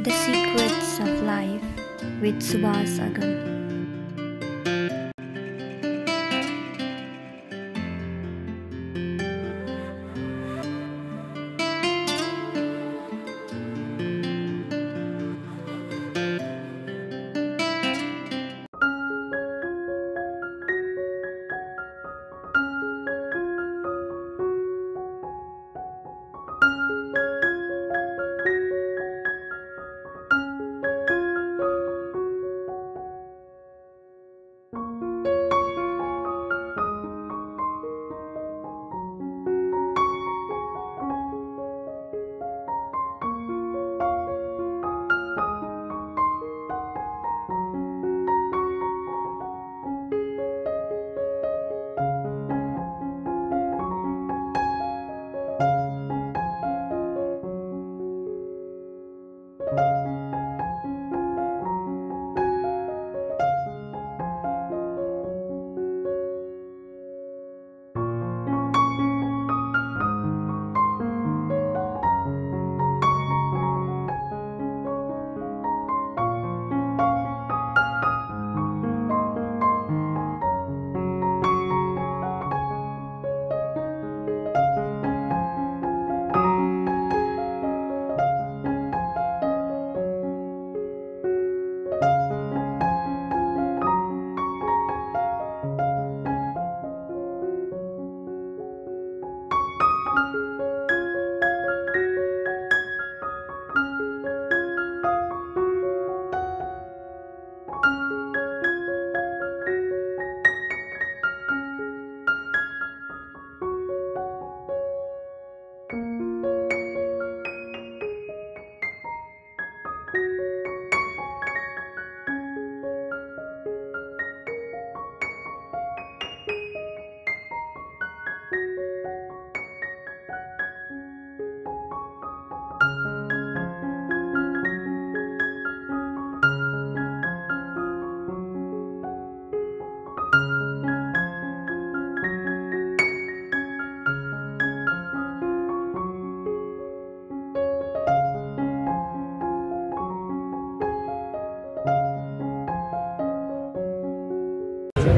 The Secrets of Life with Subhas Agam.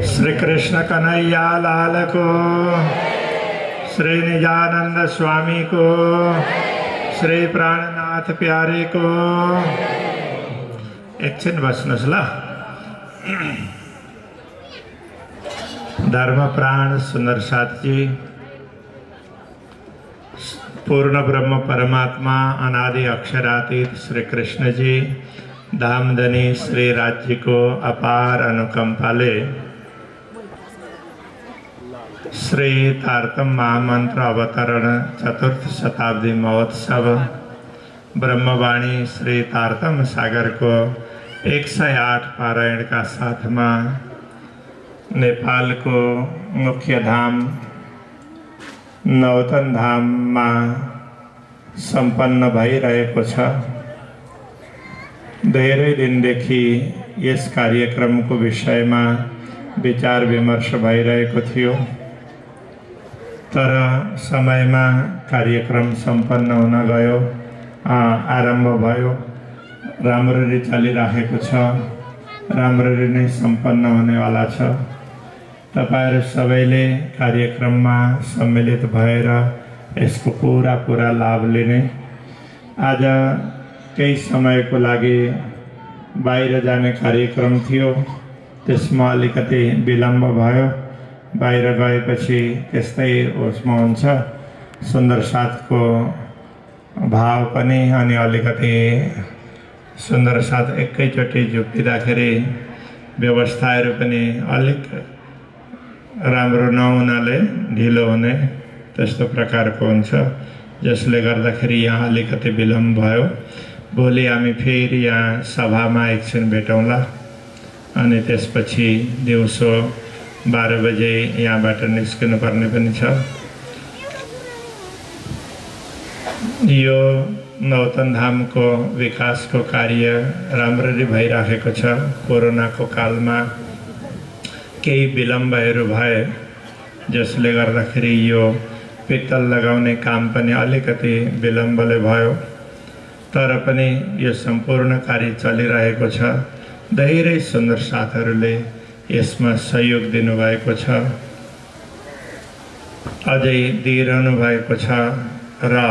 Shri Krishna Kanhaiya Lal को, श्री निजानंद स्वामी को, श्री प्राणनाथ प्यारे को। एकछिन बस्नुस् ल। धर्म प्राण सुंदर साथी, पूर्ण ब्रह्म परमात्मा अनादि अक्षरातीत श्री कृष्ण जी धामधनी श्री राज्य को अपार अनुकंपाले श्री तारतम महामंत्र अवतरण चतुर्थ शताब्दी महोत्सव ब्रह्मवाणी श्री तारतम सागर को 108 पारायण का साथ में नेपाल को मुख्य धाम नौतन धाम में संपन्न भइरहेको छ। धेरै दिनदेखि यस कार्यक्रम को विषय में विचार विमर्श भइरहेको थियो, तर समय में कार्यक्रम संपन्न हुन गयो, आरंभ भयो, राम्ररी चलिरहेको छ, राम्ररी नै संपन्न हुनेवाला छ। तपाईहरु सबैले कार्यक्रममा सम्मिलित भएर यसको पूरा लाभ लिने। आज केही समयको लागि बाहिर जाने कार्यक्रम थियो, त्यसमा अलिकति विलम्ब भयो। बाहिर गएपछि त्यस्तै उसमा हुन्छ, सुन्दर साथको भाव पनि अनि अलिकति सुन्दर साथ एकैचोटि झुक्किँदाखेरि व्यवस्थाहरू पनि अलिक राम्रो नहुनाले ढिलो हुने त्यस्तो प्रकारको हुन्छ, जसले गर्दाखेरि यहाँ अलिकति विलम्ब भयो। भोलि हामी फेरि यहाँ सभामा एकछिन भेटौँला अनि त्यसपछि दिउँसो 12 बजे यहाँबाट निस्किनु पर्ने पनि छ। यो नौतन धाम को विकास को कार्य राम्ररी भइरहेको छ। कोरोना को काल में केही विलम्बहरू भए, जसले गर्दाखेरि यो पित्तल लगाउने काम पनि अलिकति विलम्बले भयो। तर पनि यो सम्पूर्ण कार्य चलिरहेको छ। धेरै सुन्दर साथहरूले यसमा सहयोग दिनुभएको छ, अझै दिइरहनु भएको छ र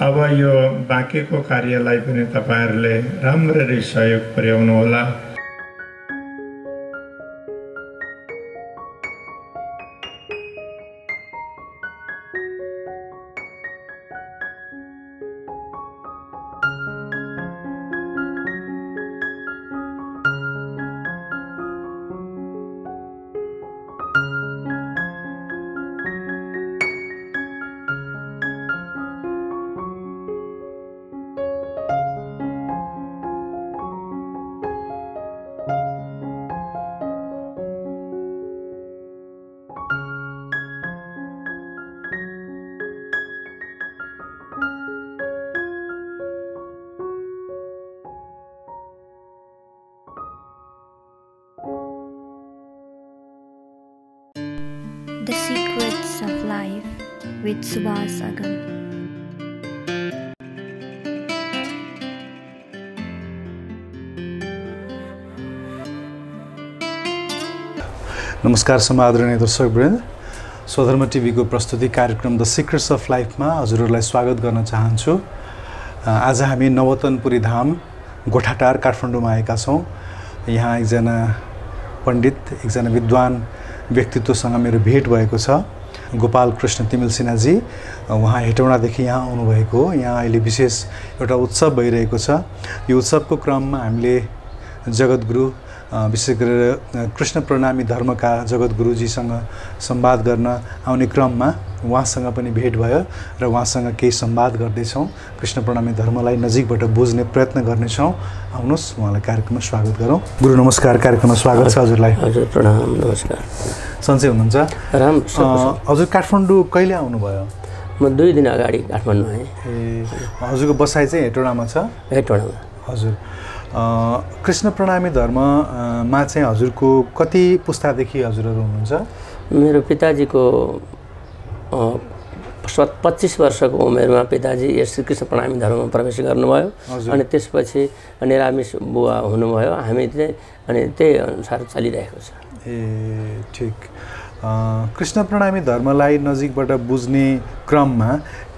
अब यो बाँकीको कार्यलाई पनि तपाईहरुले राम्ररी सहयोग पुर्याउनु होला। The Secrets of Life with Subhas Agam. नमस्कार समादरणीय दर्शकवृन्द, स्वधर्म टिभीको प्रस्तुति कार्यक्रम द सिक्रेट्स अफ लाइफमा हजुरहरूलाई स्वागत गर्न चाहन्छु। आज हामी नवतनपुरी धाम गोठाटार काठमाडौँमा आएका छौँ। यहाँ एकजना पण्डित, एकजना विद्वान व्यक्तित्वसँग मेरो भेट भएको छ। गोपाल कृष्ण तिमिल सिन्हाजी उहाँ हेटौँडादेखि यहाँ आउनुभएको हो। यहाँ अहिले विशेष एउटा उत्सव भइरहेको छ। यो उत्सवको क्रममा हामीले जगद्गुरु विशेष गरेर कृष्ण प्रणामी धर्मका जगद्गुरुजीसँग संवाद गर्न आउने क्रममा उहाँसँग पनि भेट भयो र उहाँसँग केही संवाद गर्दैछौँ। कृष्ण प्रणामी धर्मलाई नजिकबाट बुझ्ने प्रयत्न गर्नेछौँ। आउनुहोस् उहाँलाई कार्यक्रममा स्वागत गरौँ। गुरु नमस्कार, कार्यक्रममा स्वागत छ हजुरलाई। हजुर प्रणाम, नमस्कार। सन्चै हुनुहुन्छ? हजुर काठमाडौँ कहिले आउनुभयो? म 2 दिन अगाडि काठमाडौँ आएँ। ए, हजुरको बसाइ चाहिँ हेटौँडामा छ? हेटौँडामा। हजुर। कृष्ण प्रणामी धर्ममा चाहिँ हजुरको कति पुस्तादेखि हजुरहरू हुनुहुन्छ? मेरो पिताजीको 25 वर्षको उमेरमा पिताजी यस कृष्ण प्रणामी धर्ममा प्रवेश गर्नुभयो। अनि त्यसपछि निरामिष बुवा हुनुभयो। हामी चाहिँ अनि त्यही अनुसार चलिरहेको छ। ए, ठिक। कृष्ण प्रणामी धर्मलाई नजिकबाट बुझ्ने क्रममा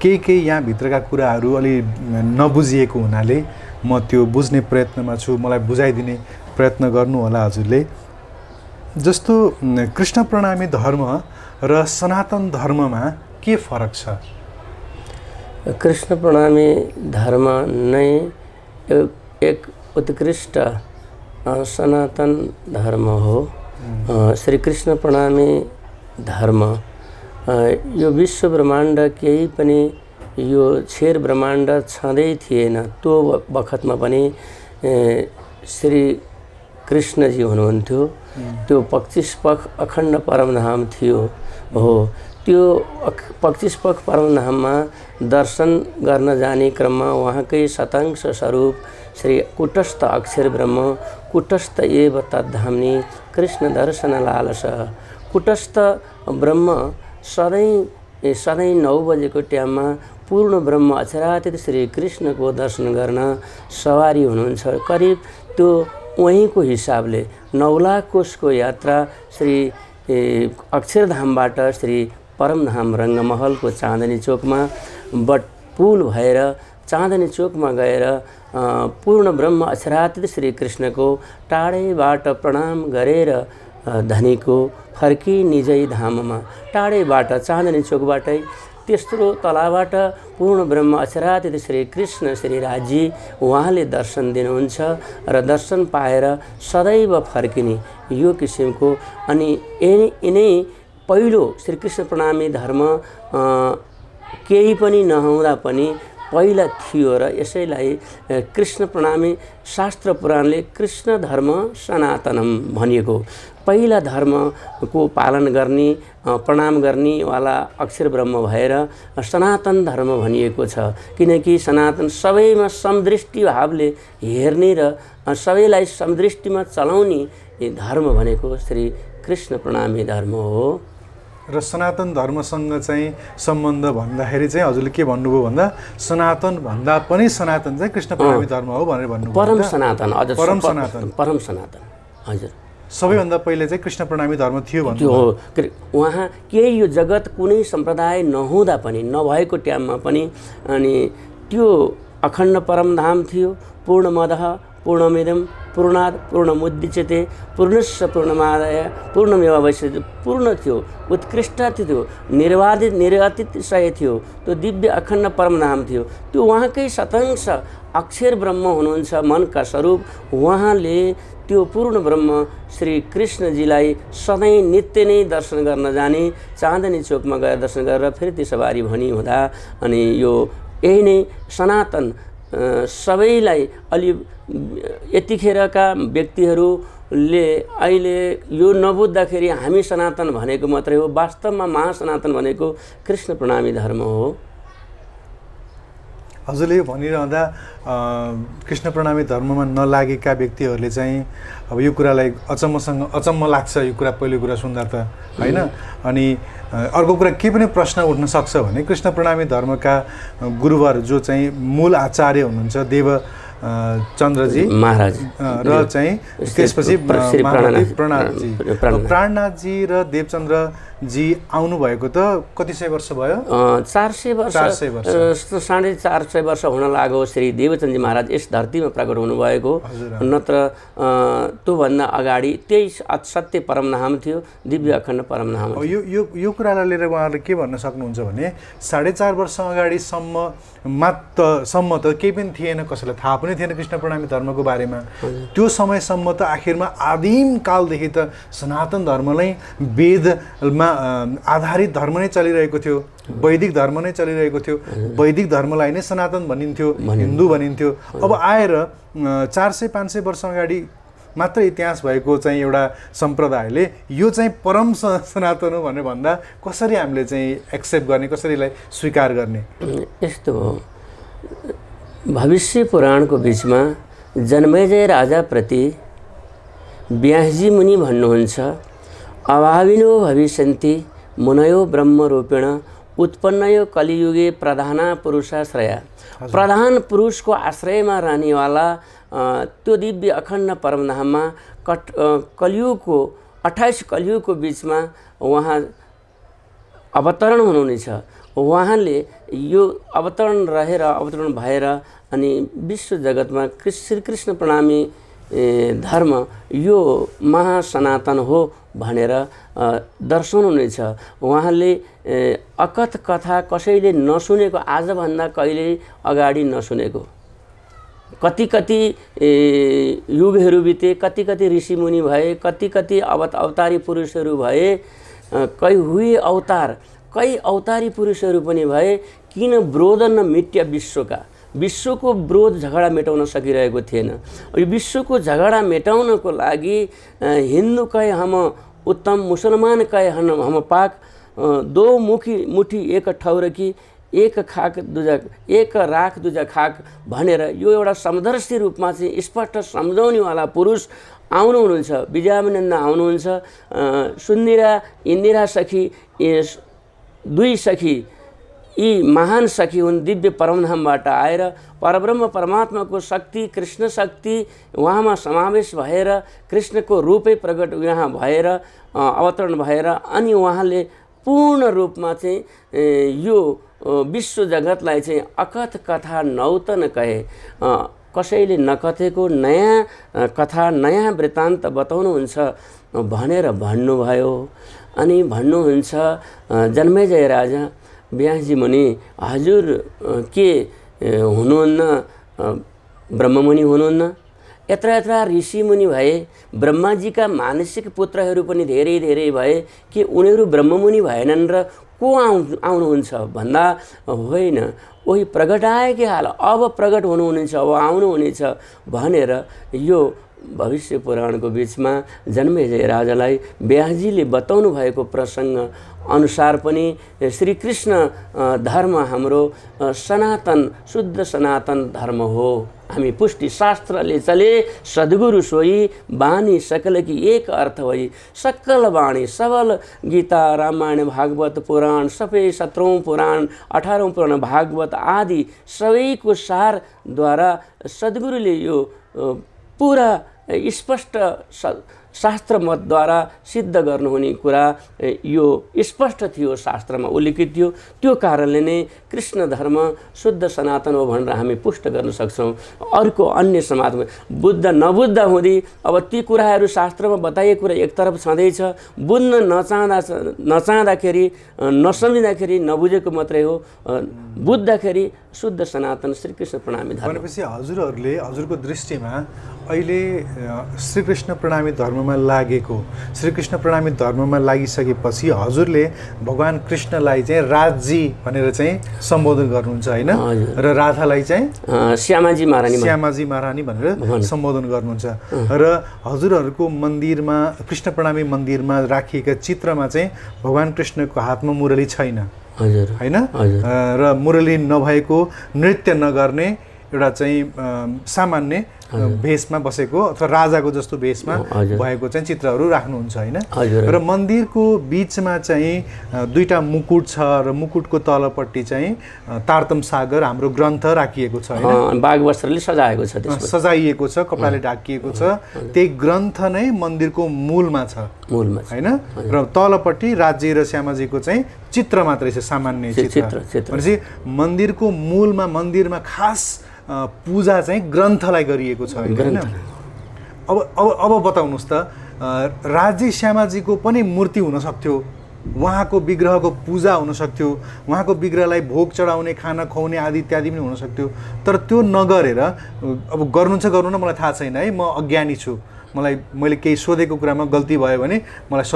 केही यहाँभित्रका कुराहरू अलि नबुझिएको हुनाले म त्यो बुझ्ने प्रयत्नमा छु। मलाई बुझाइदिने प्रयत्न गर्नु होला हजुरले। जस्तो कृष्ण प्रणामी धर्म र सनातन धर्ममा के फरक छ? कृष्ण प्रणामी धर्म नै एक उत्कृष्ट सनातन धर्म हो। श्री कृष्ण प्रणामी धर्म यो विश्व ब्रह्माण्ड केही पनि यो छेर ब्रह्माण्ड छँदै थिएन त्यो बखतमा पनि श्री कृष्णजी हुनुहुन्थ्यो। त्यो 25 पख अखण्ड परमधाम थियो हो। त्यो 25 पख परमधाममा दर्शन गर्न जाने क्रममा उहाँकै शतांश स्वरूप श्री कुटस्थ अक्षर ब्रह्म कुटस्थ एव तद्धाम्नि कृष्ण दर्शन लालस। कुटस्थ ब्रह्म सधैँ 9 बजेको टाइममा पूर्ण ब्रह्म अचरातीत श्री कृष्णको दर्शन गर्न सवारी हुनुहुन्छ। करिब त्यो वहीँको हिसाबले 9 लाख कोसको यात्रा श्री अक्षरधामबाट श्री परमधाम रङ्गमहलको चाँदनी चोकमा पुल भएर चाँदनी चोकमा गएर पूर्ण ब्रह्म अचरातीत श्री कृष्णको टाढैबाट प्रणाम गरेर धनीको फर्की निजै धाममा। टाढैबाट चाँदनी चोकबाटै तेस्रो तलाबाट पूर्ण ब्रह्म अचरातीत श्री कृष्ण श्री राजी उहाँले दर्शन दिनुहुन्छ र दर्शन पाएर सदैव फर्किने यो किसिमको। अनि यिनै पहिलो श्री कृष्ण प्रणामी धर्म केही पनि नहुँदा पनि पहिला थियो र यसैलाई कृष्ण प्रणामी शास्त्र पुराणले कृष्ण धर्म सनातनम भनिएको। पहिला धर्मको पालन गर्ने प्रणाम गर्ने वाला अक्षर ब्रह्म भएर सनातन धर्म भनिएको छ। किनकि सनातन सबैमा समदृष्टि भावले हेर्ने र सबैलाई समदृष्टिमा चलाउने धर्म भनेको श्री कृष्ण प्रणामी धर्म हो। र सनातन धर्मसँग चाहिँ सम्बन्ध भन्दाखेरि चाहिँ हजुरले के भन्नुभयो भन्दा सनातन भन्दा पनि सनातन चाहिँ कृष्ण प्रणमी धर्म हो भनेर भन्नुभयो। परम सनातन, अझ परम सनातन, परम सनातन, हजुर। सबैभन्दा पहिले चाहिँ कृष्ण प्रणमी धर्म थियो भन्नु त्यो हो। उहाँ केही यो जगत कुनै सम्प्रदाय नहुँदा पनि, नभएको टाइममा पनि, अनि त्यो अखण्ड परमधाम थियो। पूर्णमदः पूर्णमिदं पूर्णात् पूर्णमुदच्यते पूर्णस्य पूर्णमादाय पूर्णमेवावशिष्यते। पूर्ण थियो, उत्कृष्ट थियो, निर्वाधित निरतिशय थियो, त्यो दिव्य अखण्ड परमधाम थियो। त्यो उहाँकै शतांश अक्षर ब्रह्म हुनुहुन्छ, मनका स्वरूप। उहाँले त्यो पूर्ण ब्रह्म श्री कृष्णजीलाई सधैँ नित्य नै दर्शन गर्न जाने, चाँदनी चोकमा गएर दर्शन गरेर फेरि त्यो सवारी भनी हुँदा, अनि यो यही नै सनातन सबैलाई अलि यतिखेरका व्यक्तिहरूले अहिले यो नबुझ्दाखेरि हामी सनातन भनेको मात्रै हो, वास्तवमा महासनातन भनेको कृष्ण प्रणमी धर्म हो। हजुरले भनिरहँदा कृष्ण प्रणमी धर्ममा नलागेका व्यक्तिहरूले चाहिँ अब यो कुरालाई अचम्म लाग्छ। यो कुरा पहिलो कुरा सुन्दा त होइन। अनि अर्को कुरा के पनि प्रश्न उठ्न सक्छ भने कृष्ण प्रणमी धर्मका गुरुवर जो चाहिँ मूल आचार्य हुनुहुन्छ देव चन्द्रजी महाराज र चाहिँ त्यसपछि प्राणनाथजी र देवचन्द्रजी आउनुभएको त कति सय वर्ष भयो? 400 वर्ष, 450 वर्ष हुन लाग्यो। श्री देवचन्द्रजी महाराज यस धरतीमा प्रकट हुनुभएको। नत्र त्योभन्दा अगाडि त्यही सत्य परमधाम थियो, दिव्य अखण्ड परमधाम। यो कुरालाई लिएर उहाँहरूले के भन्न सक्नुहुन्छ भने 4.5 वर्ष अगाडिसम्म त केही पनि थिएन, कसैलाई थाहा पनि थिएन कृष्ण प्रणमी धर्मको बारेमा। त्यो समयसम्म त आखिरमा आदिम कालदेखि त सनातन धर्म नै वेदमा आधारित धर्म नै चलिरहेको थियो, वैदिक धर्म नै चलिरहेको थियो। वैदिक धर्मलाई नै सनातन भनिन्थ्यो, हिन्दू भनिन्थ्यो। अब आएर 400-500 वर्ष अगाडि मात्र इतिहास भएको चाहिँ एउटा सम्प्रदायले यो चाहिँ परम सनातन हो भनेर भन्दा कसरी हामीले चाहिँ एक्सेप्ट गर्ने, कसरी यसलाई स्वीकार गर्ने? यस्तो हो, भविष्य पुराणको बिचमा जन्मेजय राजाप्रति व्यासजी मुनि भन्नुहुन्छ, अभाविनो भविष्यन्ति मुनयो ब्रह्मरूपेण उत्पन्नयो कलियुगे प्रधाना पुरुषाश्रया। प्रधान पुरुषको आश्रयमा रहनेवाला त्यो दिव्य अखण्ड परमधाममा कलियुगको 28 कलियुगको बिचमा उहाँ अवतरण हुनुहुनेछ। उहाँले यो अवतरण भएर अनि विश्व जगतमा श्री कृष्ण प्रणमी धर्म यो महासनातन हो भनेर दर्शाउनुहुनेछ। उहाँले अकथ कथा कसैले नसुनेको, आजभन्दा कहिले अगाडि नसुनेको, कति युगहरू बिते, कति ऋषिमुनि भए, कति अवतारी पुरुषहरू भए, कई अवतारी पुरुषहरू पनि भए। किन विरोध न मिट्या विश्वको विरोध झगडा मेटाउन सकिरहेको थिएन। यो विश्वको झगडा मेटाउनको लागि हिन्दू कहे हम उत्तम, मुसलमान कहे हम पाक, दो मुठी एक ठौर की एक राख दुजा खाक भनेर यो एउटा समदर्शी रूपमा चाहिँ स्पष्ट सम्झाउनेवाला पुरुष आउनुहुन्छ। विजयानन्द आउनुहुन्छ, सुन्दिरा इन्दिरा सखी, दुई सखी, यी महान सखी हुन्। दिव्य परमधामबाट आएर परब्रह्म परमात्माको शक्ति, कृष्ण शक्ति उहाँमा समावेश भएर कृष्णको रूपै प्रकट यहाँ भएर अवतरण भएर अनि उहाँले पूर्ण रूपमा चाहिँ यो विश्व जगतलाई चाहिँ अकथ कथा नौतन कहे, कसैले नकथेको नयाँ कथा, नयाँ वृत्तान्त बताउनुहुन्छ भनेर भन्नुभयो। अनि भन्नुहुन्छ जन्मेजय राजा व्यासजी मुनि, हजुर के हुनुहुन्न, ब्रह्ममुनि हुनुहुन्न? यत्र ऋषि मुनि भए, ब्रह्माजीका मानसिक पुत्रहरू पनि धेरै भए, के उनीहरू ब्रह्ममुनि भएनन् र को आउनुहुन्छ भन्दा होइन, वही प्रगटाएकै हाल अब प्रकट हुनुहुनेछ, अब आउनुहुनेछ भनेर यो भविष्य पुराणको बिचमा जन्मेजय राजालाई ब्यासजीले बताउनु भएको प्रसङ्ग अनुसार पनि श्रीकृष्ण धर्म हाम्रो सनातन शुद्ध सनातन धर्म हो। हामी पुष्टि शास्त्रले चले सद्गुरु सोई बानी सकल की एक अर्थ भई सकल वाणी सबल गीता रामायण भागवत पुराण सबै 17औं पुराण 18औं पुराण भागवत आदि सबैको सारद्वारा सद्गुरुले यो पुरा स्पष्ट शास्त्र मतद्वारा सिद्ध गर्नुहुने कुरा यो स्पष्ट थियो, शास्त्रमा उल्लेखित थियो। त्यो कारणले नै कृष्ण धर्म शुद्ध सनातन हो भनेर हामी पुष्ट गर्न सक्छौँ। अर्को अन्य समाजमा बुद्ध नबुद्ध हुँदै अब ती कुराहरू शास्त्रमा बताइएको कुरा एकतर्फ छँदैछ, बुझ्न नचाहँदाखेरि नसम्झिँदाखेरि नबुझेको मात्रै हो। बुझ्दाखेरि शुद्ध सनातन श्रीकृष्ण प्रणामी धर्म। भनेपछि हजुरहरूले हजुरको दृष्टिमा अहिले श्रीकृष्ण प्रणामी धर्ममा लागेको, श्रीकृष्ण प्रणामी धर्ममा लागिसकेपछि हजुरले भगवान कृष्णलाई चाहिँ राजजी भनेर चाहिँ सम्बोधन गर्नुहुन्छ हैन, र राधालाई चाहिँ श्यामाजी महारानी भनेर सम्बोधन गर्नुहुन्छ। र हजुरहरूको मन्दिरमा कृष्ण प्रणामी मन्दिरमा राखिएका चित्रमा चाहिँ भगवान कृष्णको हातमा मुरली छैन हैन, र मुरली नभएको नृत्य नगर्ने एउटा चाहिँ सामान्य भेषमा बसेको अथवा राजाको जस्तो भेषमा भएको चाहिँ चित्रहरू राख्नुहुन्छ हैन। र मन्दिरको बिचमा चाहिँ दुईटा मुकुट छ र मुकुटको तलपट्टि चाहिँ तारतम सागर हाम्रो ग्रन्थ राखिएको छ हैन, बाघ वस्त्रले सजाएको छ, सजाइएको छ, कपडाले ढाकिएको छ। त्यही ग्रन्थ नै मन्दिरको मूलमा छ हैन, र तलपट्टि राज्य र श्यामाजीको चाहिँ चित्र मात्रै छ, सामान्य चित्र। भनेपछि मन्दिरको मूलमा मन्दिरमा खास पूजा चाहिँ ग्रन्थलाई गरिएको छ हैन। अब बताउनुहोस् त, राज्य श्यामाजीको पनि मूर्ति हुन सक्थ्यो, उहाँको विग्रहको पूजा हुन सक्थ्यो, उहाँको विग्रहलाई भोग चढाउने खाना खुवाउने आदि इत्यादि पनि हुन सक्थ्यो। तर त्यो नगरेर अब गर्नुहुन्छ गर्नु न मलाई थाहा छैन है, म अज्ञानी छु, मैले केही सोधेको कुरामा गल्ती भयो भने मलाई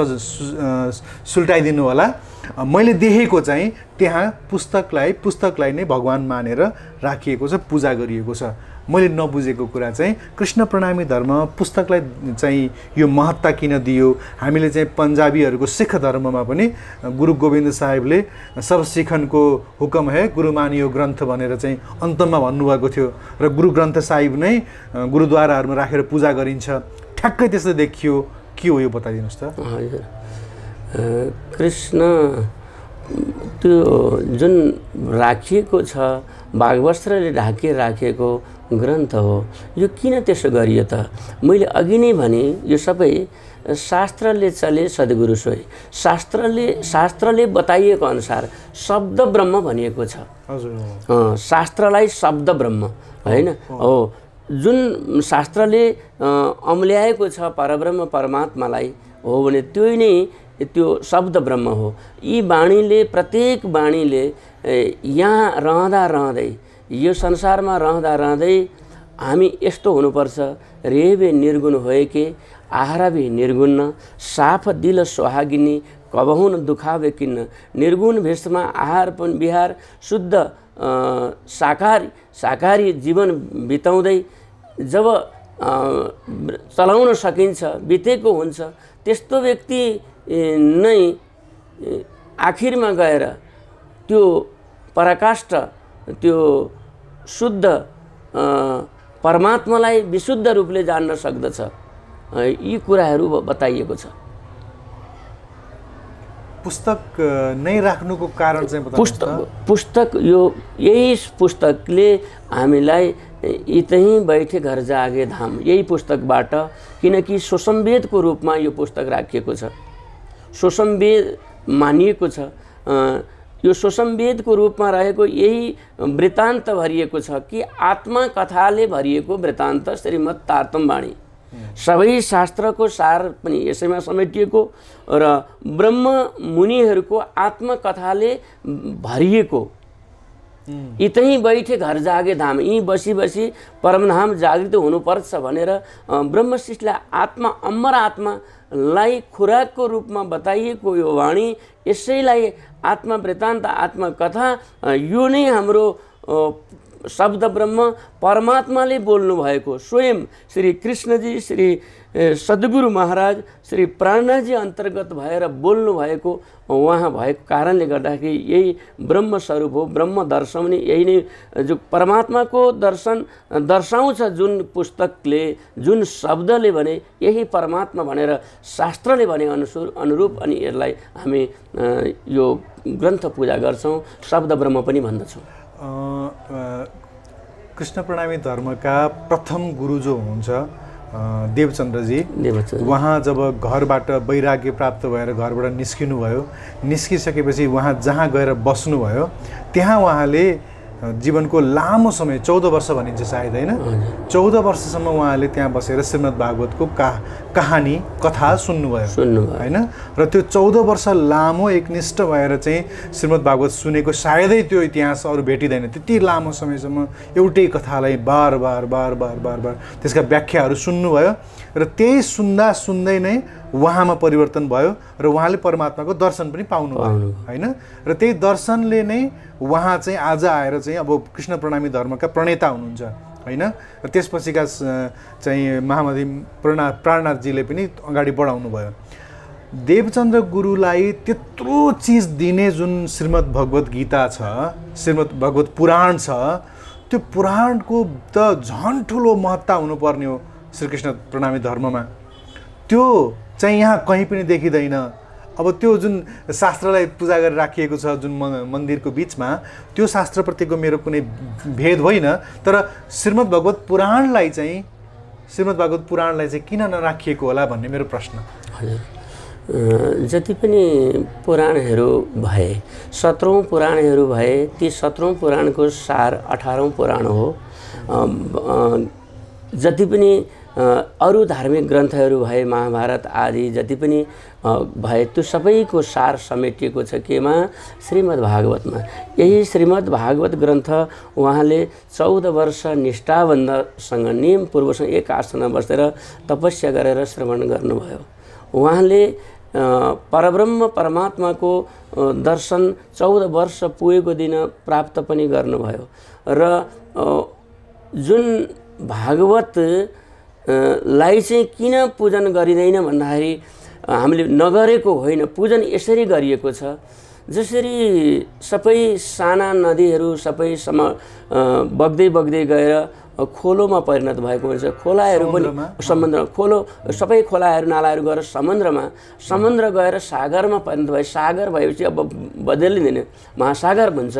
सुल्टाइदिनु होला। मैले देखेको चाहिँ त्यहाँ पुस्तकलाई नै भगवान मानेर राखिएको छ, पूजा गरिएको छ। मैले नबुझेको कुरा चाहिँ कृष्ण प्रणामी धर्म पुस्तकलाई चाहिँ यो महत्ता किन दियो। हामीले चाहिँ पन्जाबीहरूको सिख धर्ममा पनि गुरु गोविन्द साहेबले सब सिखनको हुकम है गुरु मानियो ग्रन्थ भनेर चाहिँ अन्तमा भन्नुभएको थियो, र गुरु ग्रन्थ साहिब नै गुरुद्वाराहरूमा राखेर पूजा गरिन्छ। ठ्याक्कै त्यस्तो देखियो, के हो यो बताइदिनुहोस् त। कृष्ण त्यो जुन राखिएको छ बाघवस्त्रले ढाकेर राखिएको ग्रन्थ हो, यो किन त्यसो गरियो त? मैले अघि नै भने यो सबै शास्त्रले चले सद्गुरु सोई, शास्त्रले बताइएको अनुसार शब्द ब्रह्म भनिएको छ। शास्त्रलाई शब्द ब्रह्म हैन हो, जुन शास्त्रले अम्ल्याएको छ परब्रह्म परमात्मालाई हो भने त्यो नै त्यो शब्द ब्रह्म हो। यी वाणीले प्रत्येक वाणीले यहाँ रहँदै यो संसारमा रहँदै हामी यस्तो हुनुपर्छ, रेबे निर्गुण होए के आहारबे निर्गुण साफ दिल सुहागिनी कबहु न दुखावे किन्न। निर्गुण भेषमा आहार पनि विहार शुद्ध शाकाहारी जीवन बिताउँदै जब चलाउन सकिन्छ, बितेको हुन्छ, त्यस्तो व्यक्ति नै आखिरमा गएर त्यो पराकाष्ठ त्यो शुद्ध परमात्मालाई विशुद्ध रूपले जान्न सक्दछ। यी कुराहरू बताइएको छ। पुस्तक नै राख्नुको कारण चाहिँ पुस्तक यो यही पुस्तकले हामीलाई यतै बैठे घर जागे धाम, यही पुस्तकबाट, किनकि सोसमवेदको रूपमा यो पुस्तक राखिएको छ, सोसमवेद मानिएको छ। यो सोसमवेदको रूपमा रहेको यही वृत्तान्त भरिएको छ कि आत्मा कथाले भरिएको वृत्तान्त श्रीमद् तारतम वाणी, सबै शास्त्रको सार पनि यसैमा समेटिएको र ब्रह्म मुनिहरूको आत्मकथाले भरिएको। यतै बैठे घर जागे धाम, यहीँ बसी परमधाम जागृत हुनुपर्छ भनेर ब्रह्मशिष्टलाई आत्मा अमर आत्मालाई खुराकको रूपमा बताइएको यो वाणी, यसैलाई आत्मा वृत्तान्त आत्मकथा, यो नै हाम्रो शब्द ब्रह्म परमात्माले बोल्नु भएको स्वयं श्री कृष्णजी श्री सद्गुरु महाराज श्री प्राणनाथजी अन्तर्गत भएर बोल्नु भएको उहाँ भएको कारणले गर्दाखेरि यही ब्रह्म स्वरूप हो। ब्रह्म दर्शन पनि यही नै जो परमात्माको दर्शन दर्शाउँछ जुन पुस्तकले जुन शब्दले भने यही परमात्मा भनेर शास्त्रले भने अनुरूप अनि यसलाई हामी यो ग्रन्थ पूजा गर्छौँ, शब्द ब्रह्म पनि भन्दछौँ। कृष्ण प्रणामी धर्मका प्रथम गुरु जो हुनुहुन्छ देवचन्द्रजी, उहाँ जब घरबाट वैराग्य प्राप्त भएर घरबाट निस्किनुभयो, निस्किसकेपछि उहाँ जहाँ गएर बस्नुभयो त्यहाँ उहाँले जीवनको लामो समय 14 वर्ष भनिन्छ सायद हैन, 14 वर्षसम्म उहाँले त्यहाँ बसेर श्रीमद् भागवतको कहानी कथा सुन्नुभयो हैन। र त्यो 14 वर्ष लामो एकनिष्ठ भएर चाहिँ श्रीमद् भागवत सुनेको सायदै त्यो इतिहास अरू भेटिँदैन। त्यति लामो समयसम्म एउटै कथालाई बार बार त्यसका व्याख्याहरू सुन्नुभयो र त्यही सुन्दा सुन्दै नै उहाँमा परिवर्तन भयो र उहाँले परमात्माको दर्शन पनि पाउनुभयो हैन। र त्यही दर्शनले नै उहाँ चाहिँ आज आएर चाहिँ अब कृष्ण प्रणामी धर्मका प्रणेता हुनुहुन्छ हैन। र त्यसपछिका चाहिँ महामती प्राणनाथजीले पनि अगाडि बढाउनु भयो। देवचन्द्र गुरुलाई त्यत्रो चिज दिने जुन श्रीमद् भगवत गीता छ, श्रीमद् भगवत पुराण छ, त्यो पुराणको त झन् ठुलो महत्ता हुनुपर्ने हो श्रीकृष्ण प्रणामी धर्ममा। त्यो चाहिँ यहाँ कहीँ पनि देखिँदैन। अब त्यो जुन शास्त्रलाई पूजा गरेर राखिएको छ जुन मन्दिरको बिचमा, त्यो शास्त्रप्रतिको मेरो कुनै भेद होइन, तर श्रीमद् भगवत पुराणलाई चाहिँ किन नराखिएको होला भन्ने मेरो प्रश्न। हजुर, जति पनि पुराणहरू भए 17औं पुराणहरू भए, ती 17औं पुराणको सार 18औं पुराण हो। जति पनि अरू धार्मिक ग्रन्थहरू भए, महाभारत आदि जति पनि भए, त्यो सबैको सार समेटिएको छ केमा? श्रीमद् भागवतमा। यही श्रीमद् भागवत ग्रन्थ उहाँले 14 वर्ष निष्ठाबन्धसँग नियमपूर्वकसँग एक आसनमा बसेर तपस्या गरेर श्रवण गर्नुभयो। उहाँले परब्रह्म परमात्माको दर्शन 14 वर्ष पुगेको दिन प्राप्त पनि गर्नुभयो। र जुन भागवत लाई चाहिँ किन पूजन गरिँदैन भन्दाखेरि हामीले नगरेको होइन, पूजन यसरी गरिएको छ जसरी सबै साना नदीहरू सबै बग्दै गएर खोलोमा परिणत भएको हुन्छ। खोलाहरू पनि समुद्र, खोलो सबै खोलाहरू नालाहरू गएर समुद्र गएर सागरमा परिणत भए, सागर भएपछि अब बदलिँदैन, महासागर भन्छ।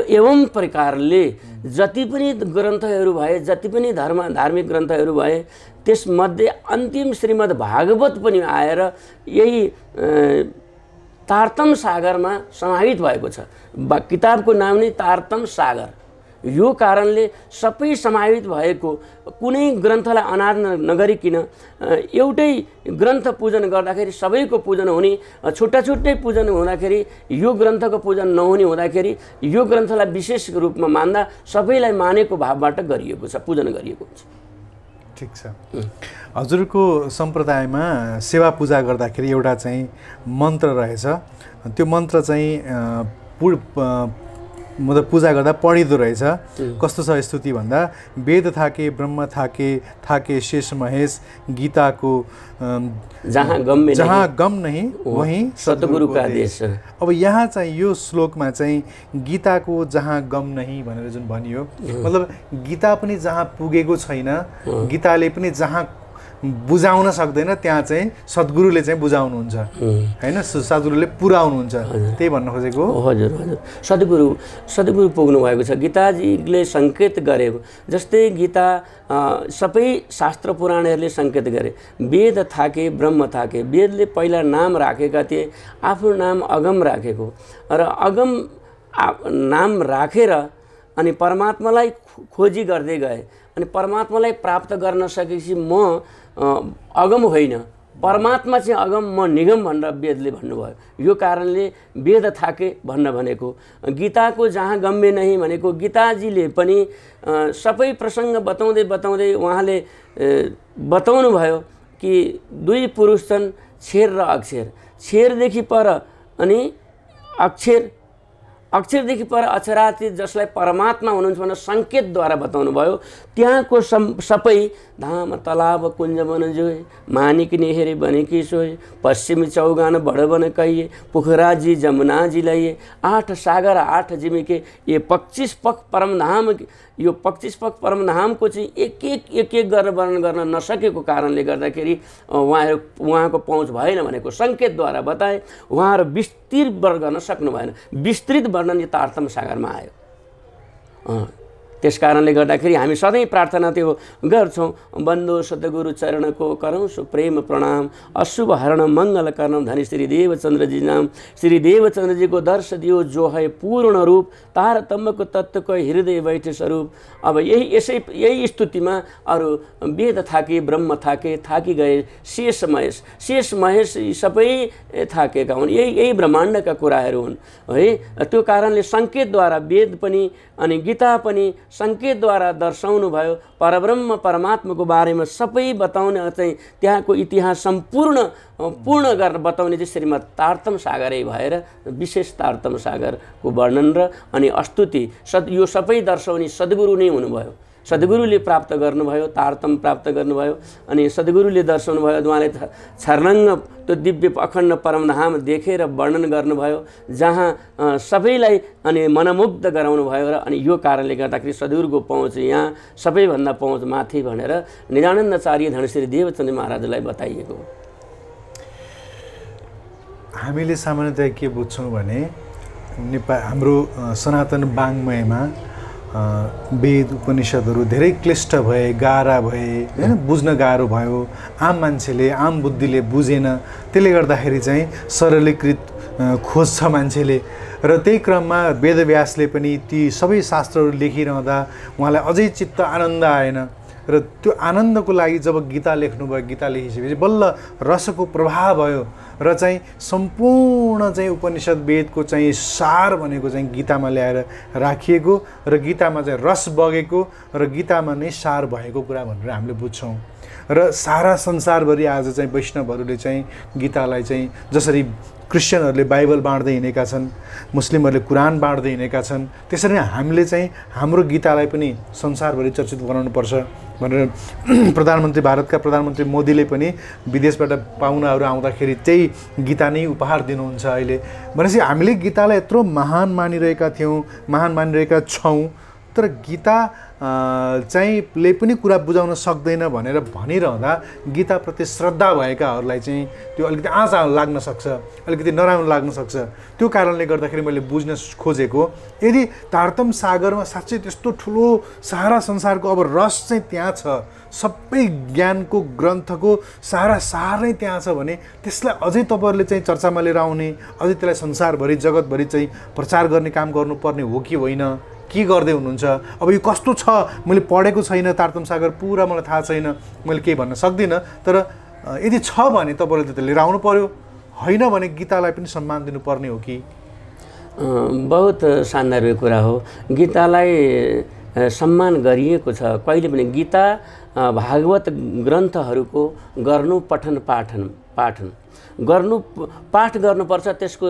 एवं प्रकारले जति पनि ग्रन्थहरू भए, जति पनि धार्मिक ग्रन्थहरू भए, त्यसमध्ये अन्तिम श्रीमद् भागवत पनि आएर यही तारतम सागरमा समाहित भएको छ। किताबको नाम नै तारतम सागर। यो कारणले सबै समाहित भएको कुनै ग्रन्थलाई अनादर नगरिकन एउटै ग्रन्थ पूजन गर्दाखेरि सबैको पूजन हुने, छुट्टै पूजन हुँदाखेरि यो ग्रन्थको पूजन नहुने हुँदाखेरि यो ग्रन्थलाई विशेष रूपमा मान्दा सबैलाई मानेको भावबाट गरिएको छ, पूजन गरिएको हुन्छ। ठिक छ। हजुरको सम्प्रदायमा सेवा पूजा गर्दाखेरि एउटा चाहिँ मन्त्र रहेछ। त्यो मन्त्र चाहिँ मतलब पूजा गर्दा पढिँदो रहेछ। कस्तो छ स्तुति भन्दा, वेद थाके ब्रह्म थाके शेष महेश, गीताको जहाँ गम नहीं वहीं सतगुरु का आदेश। अब यहाँ चाहिँ यो श्लोकमा चाहिँ गीताको जहाँ गम नहीं भनेर जुन भनियो, मतलब गीता पनि जहाँ पुगेको छैन, गीताले पनि जहाँ बुझाउन सक्दैन त्यहाँ चाहिँ सद्गुरुले चाहिँ बुझाउनुहुन्छ हैन, सद्गुरुले पुर्याउनुहुन्छ, त्यही भन्न खोजेको हो। हजुर हजुर, सद्गुरु पुग्नु भएको छ। गीताजीले सङ्केत गरेको जस्तै गीता सबै शास्त्र पुराणहरूले सङ्केत गरे। वेद थाके ब्रह्म थाके, वेदले पहिला नाम राखेका थिए, आफ्नो नाम अगम राखेको, र अगम नाम राखेर अनि परमात्मालाई खोजी गर्दै गए। अनि परमात्मालाई प्राप्त गर्न सकेपछि म अगम होइन, परमात्मा चाहिँ अगम, म निगम भनेर वेदले भन्नुभयो। यो कारणले वेद थाके भन्न भनेको। गीताको जहाँ गम्य नहीं भनेको गीताजीले पनि सबै प्रसङ्ग बताउँदै उहाँले बताउनु भयो कि दुई पुरुष छन्, छेर र अक्षर। छेरदेखि पर अनि अक्षरदेखि पर अक्षरातीत जसलाई परमात्मा हुनुहुन्छ भनेर सङ्केतद्वारा बताउनु भयो। त्यहाँको सबै धाम तलाब कुञ्ज बन जोए, मानिक नेहेरे बनेकी सोए, पश्चिमी चौगान बड बन कहिए, पोखराजी जमुनाजी लइए, 8 सागर 8 जिमिके, ये 25 पख परमधाम। यो 25 पख परमधामको चाहिँ एक एक गरेर वर्णन गर्न नसकेको कारणले गर्दाखेरि उहाँको पहुँच भएन भनेको सङ्केतद्वारा बताए। उहाँहरू विस्तृत वर्णन गर्न सक्नु भएन, विस्तृत वर्णन यो तारतम सागरमा आयो। त्यस कारणले गर्दाखेरि हामी सधैँ प्रार्थना त्यो गर्छौँ, बन्दो सद्गुरु चरणको करौँ सो प्रेम प्रणाम, अशुभ हरण मङ्गल कर्णम धनी श्री देवचन्द्रजी नाम। श्री देवचन्द्रजीको दर्श दियो जो है पूर्ण रूप, तारतम्यको तत्त्वको हृदय बैठे स्वरूप। अब यही स्तुतिमा अरू वेद थाके, ब्रह्म थाकी गए शेष महेश। शेष महेश सबै थाकेका हुन्, यही ब्रह्माण्डका कुराहरू हुन् है। त्यो कारणले सङ्केतद्वारा वेद पनि अनि गीता पनि सङ्केतद्वारा दर्शाउनु भयो। परब्रह्म परमात्माको बारेमा सबै बताउने चाहिँ त्यहाँको इतिहास पूर्ण गरेर बताउने चाहिँ श्रीमद् तारतम सागरै भएर विशेष तारतम सागरको वर्णन र अनि स्तुति यो सबै दर्शाउने सद्गुरु नै हुनुभयो। सद्गुरुले प्राप्त गर्नुभयो, तारतम प्राप्त गर्नुभयो अनि सद्गुरुले दर्शाउनु भयो। उहाँले छर्लङ्ग त्यो दिव्य अखण्ड परमधाम देखेर वर्णन गर्नुभयो, जहाँ सबैलाई अनि मनमुग्ध गराउनु भयो। र अनि यो कारणले गर्दाखेरि सद्गुरुको पहुँच यहाँ सबैभन्दा पहुँच माथि भनेर निजानन्दचार्य धनश्री देवचन्द्र महाराजलाई बताइएको। हामीले सामान्यतया के बुझ्छौँ भने हाम्रो सनातन वाङ्मयमा वेद उपनिषदहरू धेरै क्लिष्ट भए, गाह्रा भए हैन, बुझ्न गाह्रो भयो, आम मान्छेले आम बुद्धिले बुझेन। त्यसले गर्दाखेरि चाहिँ सरलीकृत खोज्छ मान्छेले। र त्यही क्रममा वेदव्यासले पनि ती सबै शास्त्रहरू लेखिरहँदा उहाँलाई अझै चित्त आनन्द आएन। र त्यो आनन्दको लागि जब गीता लेख्नुभयो, गीता लेखिसकेपछि बल्ल रसको प्रभाव भयो र चाहिँ सम्पूर्ण चाहिँ उपनिषद वेदको चाहिँ सार भनेको चाहिँ गीतामा ल्याएर राखिएको र गीतामा चाहिँ रस बगेको र गीतामा नै सार भएको कुरा भनेर हामीले बुझ्छौँ। र सारा संसारभरि आज चाहिँ वैष्णवहरूले चाहिँ गीतालाई चाहिँ जसरी क्रिस्चियनहरूले बाइबल बाँड्दै हिँडेका छन्, मुस्लिमहरूले कुरान बाँड्दै हिँडेका छन्, त्यसरी नै हामीले चाहिँ हाम्रो गीतालाई पनि संसारभरि चर्चित बनाउनुपर्छ भनेर भारतका प्रधानमन्त्री मोदीले पनि विदेशबाट पाहुनाहरू आउँदाखेरि त्यही गीता नै उपहार दिनुहुन्छ अहिले। भनेपछि हामीले गीतालाई यत्रो महान मानिरहेका थियौँ, महान मानिरहेका छौँ, तर गीता चाहिँले पनि कुरा बुझाउन सक्दैन भनेर भनिरहँदा गीताप्रति श्रद्धा भएकाहरूलाई चाहिँ त्यो अलिकति आँच लाग्न सक्छ, अलिकति नराम्रो लाग्न सक्छ। त्यो कारणले गर्दाखेरि मैले बुझ्न खोजेको, यदि तारतम सागरमा साँच्चै त्यस्तो ठुलो सारा संसारको अब रस चाहिँ त्यहाँ छ, सबै ज्ञानको ग्रन्थको सारा सार नै त्यहाँ छ भने त्यसलाई अझै तपाईँहरूले चाहिँ चर्चामा लिएर आउने, अझै त्यसलाई संसारभरि जगतभरि चाहिँ प्रचार गर्ने काम गर्नुपर्ने हो कि होइन, के गर्दै हुनुहुन्छ? अब यो कस्तो छ मैले पढेको छैन, तारतम सागर पुरा मलाई थाहा छैन, मैले केही भन्न सक्दिनँ। तर यदि छ भने तपाईँले त लिएर आउनु पर्यो, होइन भने गीतालाई पनि सम्मान दिनुपर्ने हो कि? बहुत शानदार कुरा हो। गीतालाई सम्मान गरिएको छ। कहिले पनि गीता भागवत ग्रन्थहरूको गर्नु पाठ गर्नुपर्छ, त्यसको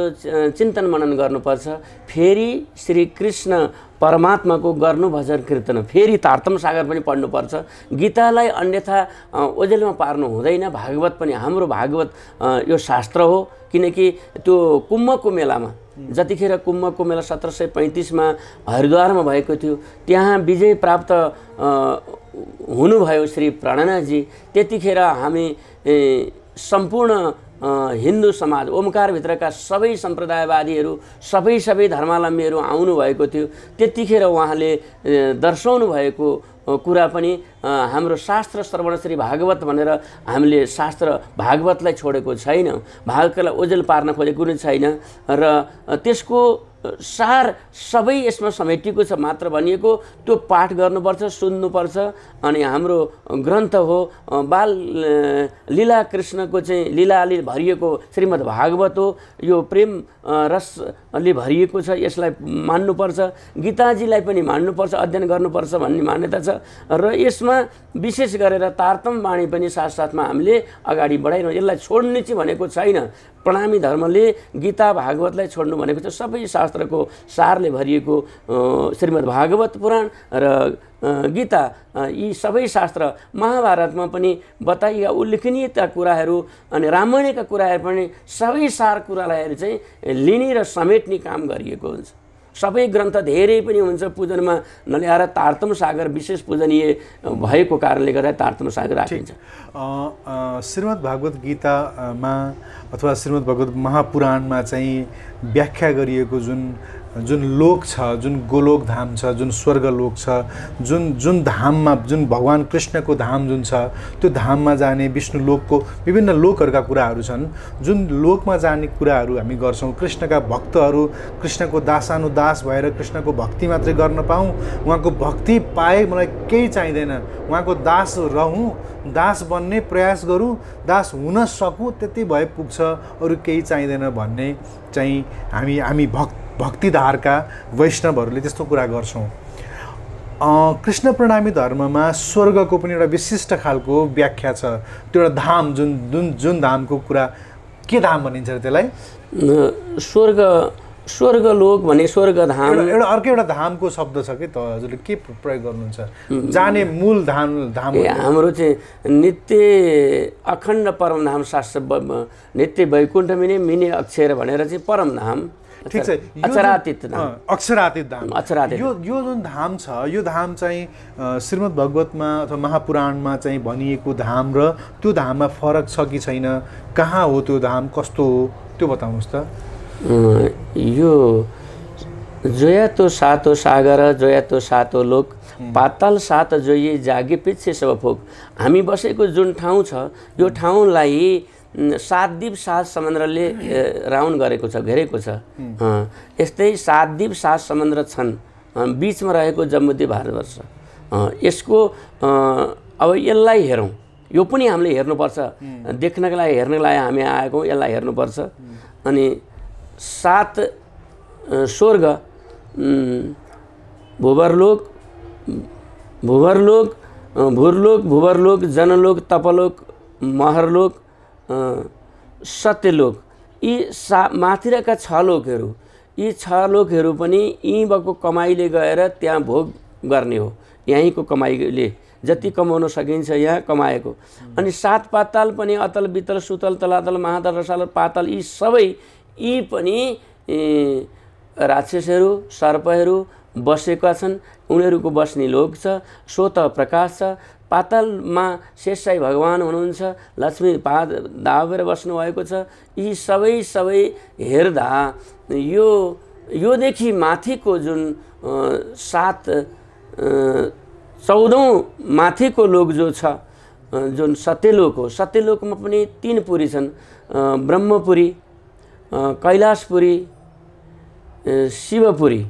चिन्तन मनन गर्नुपर्छ। फेरि श्री कृष्ण परमात्माको गर्नु भजन कीर्तन, फेरि तारतम सागर पनि पढ्नुपर्छ। गीतालाई अन्यथा ओझेलमा पार्नु हुँदैन। भागवत पनि हाम्रो भागवत यो शास्त्र हो, किनकि त्यो कुम्भको मेलामा जतिखेर कुम्भको मेला 1735मा हरिद्वारमा भएको थियो, त्यहाँ विजय प्राप्त हुनुभयो श्री प्रणनाजी। त्यतिखेर हामी सम्पूर्ण हिन्दू समाज ओमकारभित्रका सबै सम्प्रदायवादीहरू, सबै धर्मावलम्बीहरू आउनुभएको थियो। त्यतिखेर उहाँले दर्शाउनु भएको कुरा पनि हाम्रो शास्त्र श्रवण श्री भागवत भनेर हामीले शास्त्र भागवतलाई छोडेको छैन, भागवतलाई ओझेल पार्न खोजेको पनि छैन। र त्यसको सार सबै यसमा समेटिएको छ मात्र भनिएको। त्यो पाठ गर्नुपर्छ, सुन्नुपर्छ। अनि हाम्रो ग्रन्थ हो बाल लीला कृष्णको चाहिँ लीलाले भरिएको श्रीमद् भागवत हो। यो प्रेम रसले भरिएको छ, यसलाई मान्नुपर्छ। गीताजीलाई पनि मान्नुपर्छ, अध्ययन गर्नुपर्छ भन्ने मान्यता छ। र यसमा विशेष गरेर तारतम वाणी पनि साथसाथमा हामीले अगाडि बढाइरहँ। यसलाई छोड्ने चाहिँ भनेको छैन। प्रणामी धर्मले गीता भागवतलाई छोड्नु भनेको छ। सबै शास्त्रको सारले भरिएको श्रीमद् भागवत पुराण र गीता, यी सबै शास्त्र, महाभारतमा पनि बताइएका उल्लेखनीयता कुराहरू अनि रामायणका कुराहरू पनि सबै सार कुरालाई चाहिँ लिने र समेट्ने काम गरिएको हुन्छ। सबै ग्रन्थ धेरै पनि हुन्छ पूजनमा नल्याएर तारतम सागर विशेष पूजनीय भएको कारणले गर्दा तारतम सागर राखिन्छ। श्रीमद् भागवत गीतामा अथवा श्रीमद् भागवत महापुराणमा चाहिँ व्याख्या गरिएको जुन लोक छ, जुन गोलोक धाम छ, जुन स्वर्गलोक छ, जुन धाममा जुन भगवान कृष्णको धाम जुन छ, त्यो धाममा जाने विष्णु लोकको विभिन्न लोकहरूका कुराहरू छन्। जुन लोकमा जाने कुराहरू हामी गर्छौँ, कृष्णका भक्तहरू कृष्णको दासानुदास भएर कृष्णको भक्ति मात्रै गर्न पाऊँ, उहाँको भक्ति पाए मलाई केही चाहिँदैन, उहाँको दास रहूँ, दास बन्ने प्रयास गरौँ, दास हुन सकूँ, त्यति भए पुग्छ, अरू केही चाहिँदैन भन्ने चाहिँ हामी भक्तिधारका वैष्णवहरूले त्यस्तो कुरा गर्छौँ। कृष्ण प्रणामी धर्ममा स्वर्गको पनि एउटा विशिष्ट खालको व्याख्या छ। त्यो एउटा धाम जुन धामको कुरा, के धाम भनिन्छ त्यसलाई? स्वर्गलोक भने स्वर्गधाम, एउटा अर्कै एउटा धामको शब्द छ कि त हजुरले के प्रयोग गर्नुहुन्छ? जाने मूल धाम हाम्रो चाहिँ नित्य अखण्ड परमधाम शास्त्र नित्य वैकुण्ठ मिने अक्षर भनेर चाहिँ परमधाम, ठीक छ, अक्षरातीत धाम, अक्षरातीत धाम, अक्षरातीत। यो जुन धाम छ, यो धाम चाहिँ श्रीमद् भागवतमा अथवा महापुराणमा चाहिँ भनिएको धाम र त्यो धाममा फरक छ कि छैन? कहाँ हो त्यो धाम, कस्तो हो, त्यो बताउनुहोस् त। यो जोया तो सातो सागर, जोया तो सातो लोक, पाताल सात जोइए जागे पिछे सब फोक। हामी बसेको जुन ठाउँ छ, यो ठाउँलाई 7 द्वीप 7 समुद्रले राउन्ड गरेको छ, घेरेको छ। यस्तै 7 द्वीप 7 समुद्र छन्, बिचमा रहेको जम्मूद्वीप भारतवर्ष। यसको अब यसलाई हेरौँ, यो पनि हामीले हेर्नुपर्छ, देख्नको लागि हेर्नको लागि हामी आएको, यसलाई हेर्नुपर्छ। अनि 7 स्वर्ग, भूवर्लोक, भूवर्लोक, जनलोक, तपलोक, महरलोक, सत्यलोक, यी माथिका 6 लोकहरू, यी 6 लोकहरू पनि यहीँ भएको कमाइले गएर त्यहाँ भोग गर्ने हो। यहीँको कमाइले जति कमाउन सकिन्छ यहाँ कमाएको। अनि 7 पाताल पनि अतल वितल सुतल तलातल महातल रसातल पाताल, यी सबै यी पनि राक्षसहरू सर्पहरू बसेका छन्, उनीहरूको बस्ने लोक छ। स्वत प्रकाश छ। पातालमा शेषाई भगवान हुनुहुन्छ, लक्ष्मी पाद दाबेर बस्नुभएको छ। यी सबै हेर्दा योदेखि माथिको जुन 14औं माथिको लोक जो छ, जुन सत्यलोक हो, सत्यलोकमा पनि 3 पुरी छन्, ब्रह्मपुरी, कैलाशपुरी, शिवपुरी।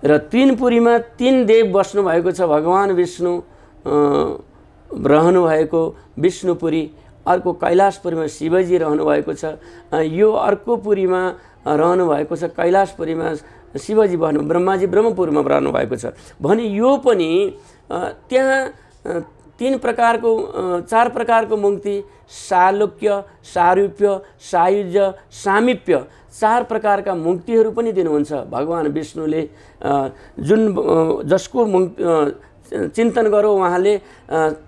र 3 पुरीमा 3 देव बस्नु भएको छ। भगवान विष्णु रहनु भएको विष्णुपुरी, अर्को कैलाशपुरीमा शिवजी रहनु भएको छ। यो अर्को पुरीमा रहनु भएको छ, कैलाशपुरीमा शिवजी बस्नु, ब्रह्माजी ब्रह्मपुरीमा रहनु भएको छ भने यो पनि त्यहाँ 4 प्रकारको मुक्ति, सालोक्य, सारूप्य, सायुज्य, सामिप्य, 4 प्रकारका मुक्तिहरू पनि दिनुहुन्छ भगवान विष्णुले। जसको चिन्तन गरौँ उहाँले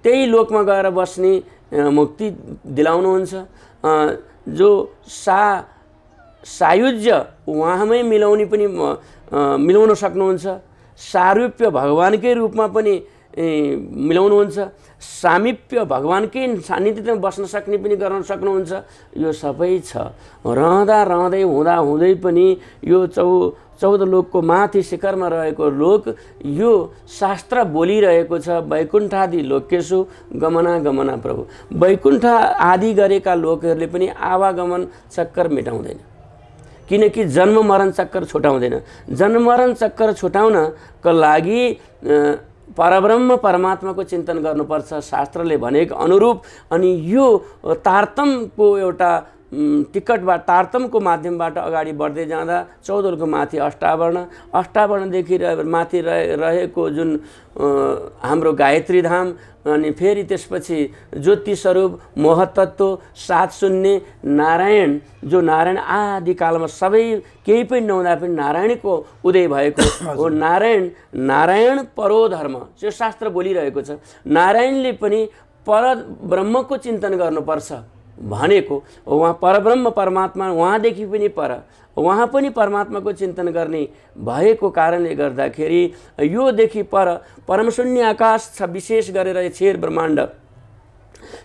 त्यही लोकमा गएर बस्ने मुक्ति दिलाउनुहुन्छ। जो सायुज्य उहाँमै मिलाउन सक्नुहुन्छ, सारूप्य भगवानकै रूपमा पनि मिलाउनुहुन्छ, सामिप्य भगवानकै सान्निध्यमा बस्न सक्ने पनि गर्न सक्नुहुन्छ। यो सबै छ। रहँदै हुँदै पनि यो 14 लोकको माथि शिखरमा रहेको लोक, यो शास्त्र बोलिरहेको छ, वैकुण्ठादि लोकेशु गमना गमना प्रभु। वैकुण्ठ आदि गरेका लोकहरूले पनि आवागमन चक्कर मेटाउँदैन, किनकि जन्म मरण चक्कर छुटाउँदैन। जन्म मरण चक्कर छुटाउनको लागि परब्रह्म परमात्माको चिन्तन गर्नुपर्छ शास्त्रले भनेको अनुरूप। अनि यो तारतम्यको एउटा टिकटबाट तारतमको माध्यमबाट अगाडि बढ्दै जाँदा 14 को माथि अष्टावरणदेखि माथि रहेको जुन हाम्रो गायत्री धाम अनि फेरि त्यसपछि ज्योति स्वरूप महतत्व 7 नारायण जो नारायण आदि कालमा सबै केही पनि नहुँदा पनि नारायणको उदय भएको हो। नारायण परो धर्म यो शास्त्र बोलिरहेको छ। नारायणले पनि पर ब्रह्मको चिन्तन गर्नुपर्छ भनेको उहाँ परब्रह्म परमात्मा उहाँदेखि पनि पर उहाँ पनि परमात्माको चिन्तन गर्ने भएको कारणले गर्दाखेरि योदेखि पर परमशून्य आकाश छ। विशेष गरेर छेर ब्रह्माण्ड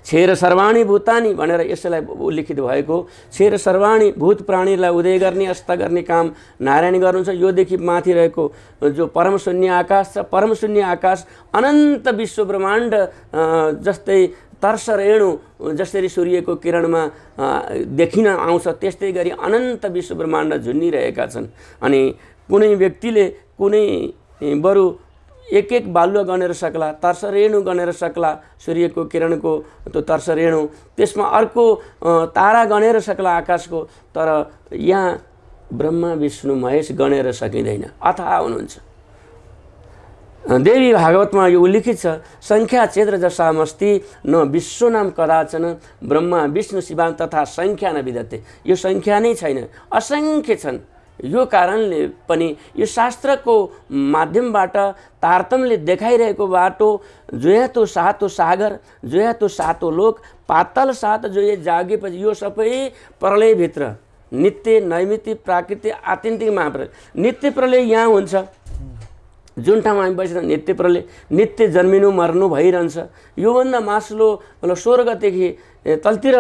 छेर सर्वाणी भूतानी भनेर यसलाई उल्लेखित भएको। छेर सर्वाणी भूत प्राणीलाई उदय गर्ने अस्त गर्ने काम नारायण गर्नुहुन्छ। योदेखि माथि रहेको जो परमशून्य आकाश छ, परमशून्य आकाश अनन्त विश्व ब्रह्माण्ड जस्तै तर्स रेणु जसरी सूर्यको किरणमा देखिन आउँछ त्यस्तै गरी अनन्त विश्व ब्रह्माण्ड झुन्निरहेका छन्। अनि कुनै व्यक्तिले कुनै बरु एक बालुवा गनेर सक्ला, तर्स रेणु गनेर सक्ला, सूर्यको किरणको त्यो तर्स रेणु, त्यसमा अर्को तारा गनेर सक्ला आकाशको, तर यहाँ ब्रह्मा विष्णु महेश गनेर सकिँदैन, अथाह हुनुहुन्छ। देवी भागवतमा यो उल्लेखित छ, संख्या चेद्र जसामस्ति न विश्वनाम कदाचन ब्रह्मा विष्णु शिवाम तथा संख्या न विदते। यो संख्या नै छैन, असंख्य छन्। यो कारणले पनि यो शास्त्रको माध्यमबाट तारतम्यले देखाइरहेको बाटो जोया तो सातो सागर, जोया तो सातो लोक, पातल सात जोया जागेपछि यो सबै प्रलयभित्र नित्य नैमित्तिक प्राकृतिक आत्यन्तिक महाप्रलय। नित्य प्रलय यहाँ हुन्छ, जुन ठाउँमा हामी बसेर नित्य प्रलय, नित्य जन्मिनु मर्नु भइरहन्छ। योभन्दा माथिल्लो स्वर्गदेखि तलतिर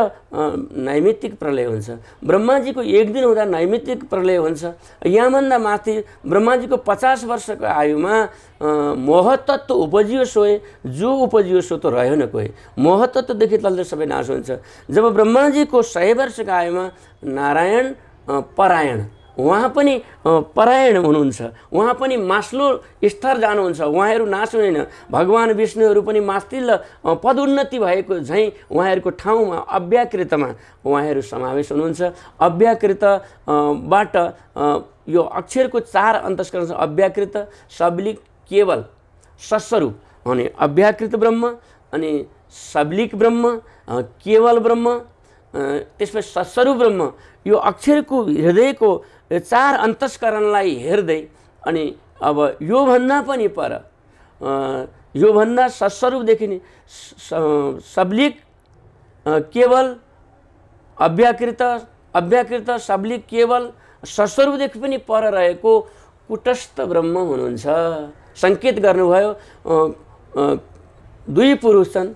नैमित्तिक प्रलय हुन्छ। ब्रह्माजीको एक दिन हुँदा नैमित्तिक प्रलय हुन्छ। यहाँभन्दा माथि ब्रह्माजीको 50 वर्षको आयुमा मोहतत्व उपजियो सोए, जो उपजियो सो त रह्यो न कोही। मोहतत्वदेखि तलतिर सबै नाश हुन्छ। जब ब्रह्माजीको 100 वर्षको आयुमा नारायण परायण, उहाँ पनि परायण हुनुहुन्छ, उहाँ पनि मास्लो स्तर जानुहुन्छ, उहाँहरू नाश हुँदैन। भगवान् विष्णुहरू पनि मास्तिल्लो पदोन्नति भएको झैँ उहाँहरूको ठाउँमा अव्याकृतमा उहाँहरू समावेश हुनुहुन्छ। अव्याकृतबाट यो अक्षरको 4 अन्तस्करण छ, अव्याकृत, सबलिक, केवल, सस्वरूप। अनि अव्याकृत ब्रह्म, अनि सबलिक ब्रह्म, केवल ब्रह्म, त्यसपछि सस्वरूप ब्रह्म। यो अक्षरको हृदयको 4 अन्तस्करणलाई हेर्दै अनि अब योभन्दा पनि पर योभन्दा सस्वरूपदेखि नि सबलिक, केवल, अव्याकृत, सबलिक, केवल, सस्वरूपदेखि पनि पर रहेको कुटस्थ ब्रह्म हुनुहुन्छ। सङ्केत गर्नुभयो 2 पुरुष छन्,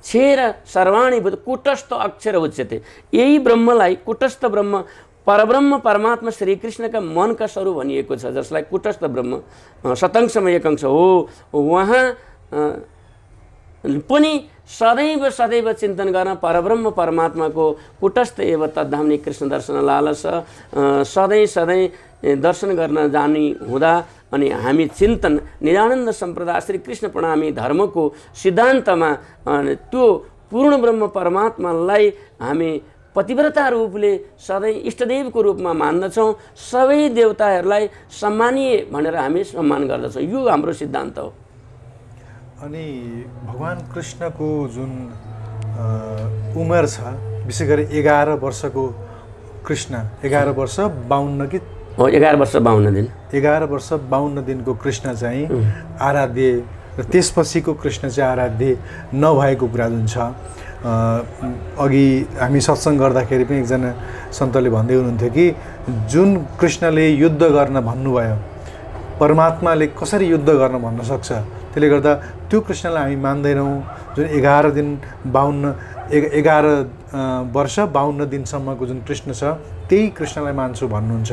छेर सर्वाणी भूत कुटस्थ अक्षर उच्यते। यही ब्रह्मलाई कुटस्थ ब्रह्म परब्रह्म परमात्मा श्रीकृष्णका मनका स्वरूप भनिएको छ, जसलाई कुटस्थ ब्रह्म शतंशमा एक अंश हो। उहाँ पनि सदैव चिन्तन गर्न परब्रह्म परमात्माको कुटस्थ एव तद्धाम्नि कृष्ण दर्शन लालस सधैँ दर्शन गर्न जाने हुँदा अनि हामी चिन्तन निरानन्द सम्प्रदाय श्री कृष्ण प्रणामी धर्मको सिद्धान्तमा त्यो पूर्ण ब्रह्म परमात्मालाई हामी पतिव्रता रूपले सधैँ इष्टदेवको रूपमा मान्दछौँ। सबै देवताहरूलाई सम्मानीय भनेर हामी सम्मान गर्दछौँ। यो हाम्रो सिद्धान्त हो। अनि भगवान् कृष्णको जुन उमेर छ, विशेष गरी 11 वर्षको कृष्ण, 11 वर्ष 52 कि 11 वर्ष 52 दिन, 11 वर्ष 52 दिनको कृष्ण चाहिँ आराध्य र त्यसपछिको कृष्ण चाहिँ आराध्य नभएको कुरा जुन छ। अघि हामी सत्सङ्ग गर्दाखेरि पनि एकजना सन्तले भन्दै हुनुहुन्थ्यो कि जुन कृष्णले युद्ध गर्न भन्नुभयो, परमात्माले कसरी युद्ध गर्न भन्न सक्छ, त्यसले गर्दा त्यो कृष्णलाई हामी मान्दैनौँ। जुन 11 दिन 11 वर्ष 52 दिनसम्मको जुन कृष्ण छ त्यही कृष्णलाई मान्छु भन्नुहुन्छ।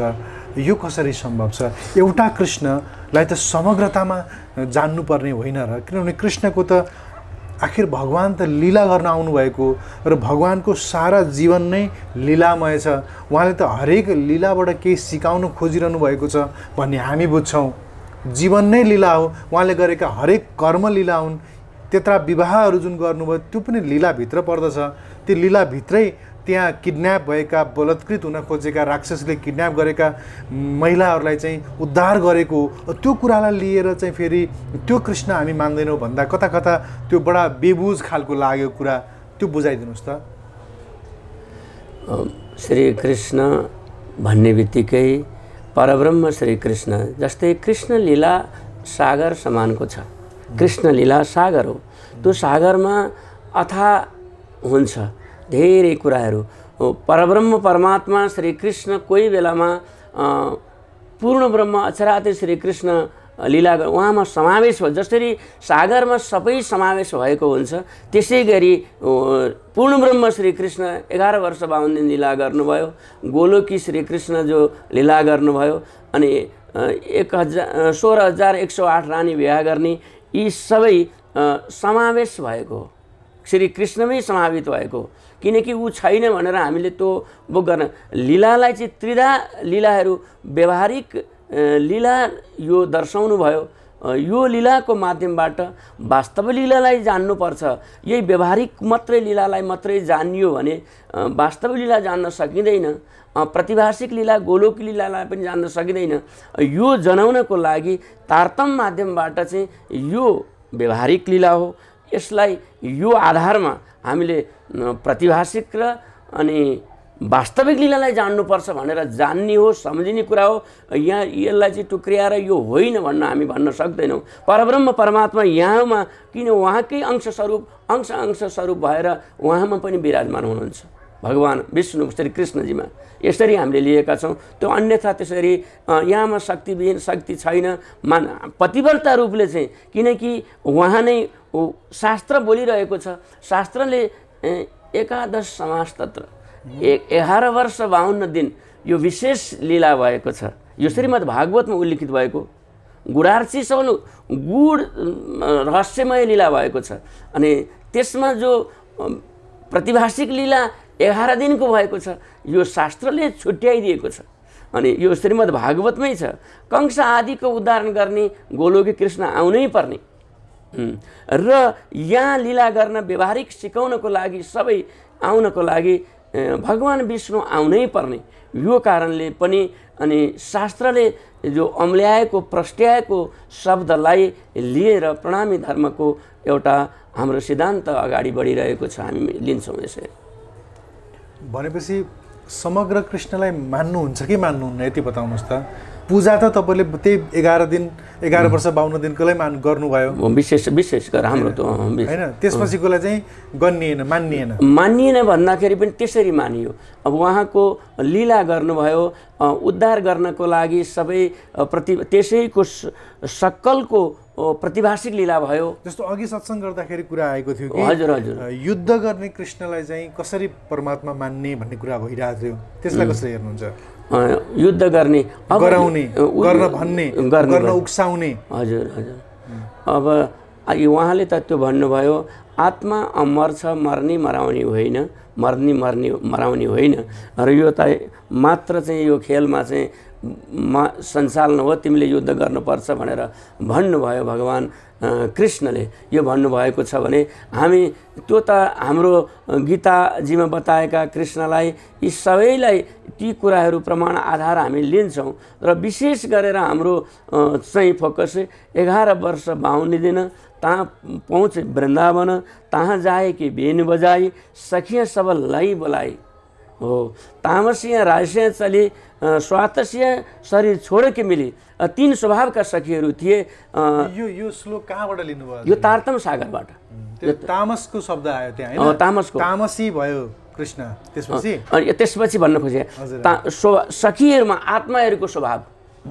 यो कसरी सम्भव छ? एउटा कृष्णलाई त समग्रतामा जान्नुपर्ने होइन र, किनभने कृष्णको त आखिर भगवान् त लीला गर्न आउनुभएको र भगवान्को सारा जीवन नै लीलामय छ। उहाँले त हरेक लीलाबाट केही सिकाउनु खोजिरहनु भएको छ भन्ने हामी बुझ्छौँ। जीवन नै लीला हो, उहाँले गरेका हरेक कर्म लीला हुन्। त्यत्रा विवाहहरू जुन गर्नुभयो त्यो पनि लीलाभित्र पर्दछ। त्यो लीलाभित्रै त्यहाँ किडन्याप भएका बलात्कृत हुन खोजेका राक्षसले किडन्याप गरेका महिलाहरूलाई चाहिँ उद्धार गरेको त्यो कुरालाई लिएर चाहिँ फेरि त्यो कृष्ण हामी मान्दैनौँ भन्दा कता कता त्यो बडा बेबुज खालको लाग्यो कुरा, त्यो बुझाइदिनुहोस् त। श्री कृष्ण भन्ने बित्तिकै परब्रह्म श्री कृष्ण जस्तै कृष्ण लीला सागर समानको छ। कृष्ण लीला सागर हो, त्यो सागरमा अथाह हुन्छ धेरै कुराहरू। परब्रह्म परमात्मा श्री कृष्ण कोही बेलामा पूर्ण ब्रह्म अक्षराते श्री कृष्ण लीला उहाँमा समावेश हो। जसरी सागरमा सबै समावेश भएको हुन्छ त्यसै गरी पूर्ण ब्रह्म श्री कृष्ण 11 वर्ष 52 दिन लीला गर्नुभयो। गोलोकी श्री कृष्ण जो लीला गर्नुभयो अनि 16,108 रानी विवाह गर्ने, यी सबै समावेश भएको हो, श्री कृष्णमै समावित भएको। किनकि ऊ छैन भनेर हामीले त्यो बुक गर्न लीलालाई चाहिँ त्रिधा लीलाहरू व्यवहारिक लीला यो दर्शाउनु भयो। यो लीलाको माध्यमबाट वास्तव लीलालाई जान्नुपर्छ। यही व्यवहारिक मात्रै लीलालाई मात्रै जानियो भने वास्तव लीला जान्न सकिँदैन। प्रतिभाषिक लीला गोलोक लीलालाई पनि जान्न सकिँदैन। यो जनाउनको लागि तारतम माध्यमबाट चाहिँ यो व्यवहारिक लीला हो। यसलाई यो आधारमा हामीले प्रतिभाषिक र अनि वास्तविक लीलालाई जान्नुपर्छ भनेर जान्ने हो, सम्झिने कुरा हो। यहाँ यसलाई चाहिँ टुक्रियाएर यो होइन भन्न हामी भन्न सक्दैनौँ। परब्रह्म परमात्मा यहाँमा किन उहाँकै अंश स्वरूप भएर उहाँमा पनि विराजमान हुनुहुन्छ। भगवान विष्णु श्री कृष्णजीमा यसरी हामीले लिएका छौँ। त्यो अन्यथा त्यसरी यहाँमा शक्तिविहीन शक्ति छैन पतिव्रता रूपले चाहिँ, किनकि उहाँ नै शास्त्र बोलिरहेको छ। शास्त्रले 11 समास तत्र 11 वर्ष 52 दिन यो विशेष लीला भएको छ। यो श्रीमद् भागवतमा उल्लेखित भएको गुडार्ची सबल गुड रहस्यमय लीला भएको छ। अनि त्यसमा जो प्रतिभाषिक लीला 11 दिनको भएको छ यो शास्त्रले छुट्याइदिएको छ। अनि यो श्रीमद् भागवतमै छ। कंस आदिको उदाहरण गर्ने गोलोकी कृष्ण आउनै पर्ने र यहाँ लीला गर्न व्यवहारिक सिकाउनको लागि सबै आउनको लागि भगवान विष्णु आउनै पर्ने। यो कारणले पनि अनि शास्त्रले जो अम्ल्याएको प्रष्ट्याएको शब्दलाई लिएर प्रणामी धर्मको एउटा हाम्रो सिद्धान्त अगाडि बढिरहेको छ, हामी लिन्छौँ यसरी। भनेपछि समग्र कृष्णलाई मान्नुहुन्छ कि मान्नुहुन्न यति बताउनुहोस् त। पूजा त तपाईँले त्यही 11 वर्ष 52 दिनकोलाई गर्नुभयो, विशेष गरेर हाम्रो त होइन। त्यसपछिकोलाई चाहिँ मानिएन भन्दाखेरि पनि त्यसरी मानियो। अब उहाँको लीला गर्नुभयो उद्धार गर्नको लागि सबै त्यसैको सक्कलको प्रतिभाषिक लीला भयो। जस्तो अघि सत्सङ्ग गर्दाखेरि कुरा आएको थियो कि हजुर युद्ध गर्ने कृष्णलाई चाहिँ कसरी परमात्मा मान्ने भन्ने कुरा भइरहेको थियो, त्यसलाई कसरी हेर्नुहुन्छ? युद्ध गर्ने गराउने गर्न भन्ने गर्न उक्साउने। हजुर अब उहाँले त त्यो भन्नुभयो आत्मा अमर छ, मर्ने मराउने होइन, मराउने होइन। र यो त मात्र चाहिँ यो खेलमा चाहिँ सञ्चालन हो, तिमीले युद्ध गर्नुपर्छ भनेर भन्नुभयो भगवान कृष्णले। यो भन्नुभएको छ भने हामी त्यो त हाम्रो गीताजीमा बताएका कृष्णलाई यी सबैलाई ती कुराहरू प्रमाण आधार हामी लिन्छौँ। र विशेष गरेर हाम्रो चाहिँ फोकस 11 वर्ष 52 दिन तहाँ पहुँचे वृन्दावन, तहाँ जाए कि बेन बजाई, सखियाँ सब लाई बोलाई हो, तामसिया राजसिया चली, स्वातसिया शरीर छोड़ के मिली। 3 स्वभावका सखीहरू थिए। यो श्लोक कहाँबाट लिनुभयो? यो तारतम सागरबाट। तामसको शब्द आयो त्यहाँ हैन? तामसको तामसी भयो कृष्ण। त्यसपछि भन्न खोजे सखीहरूमा आत्माहरूको स्वभाव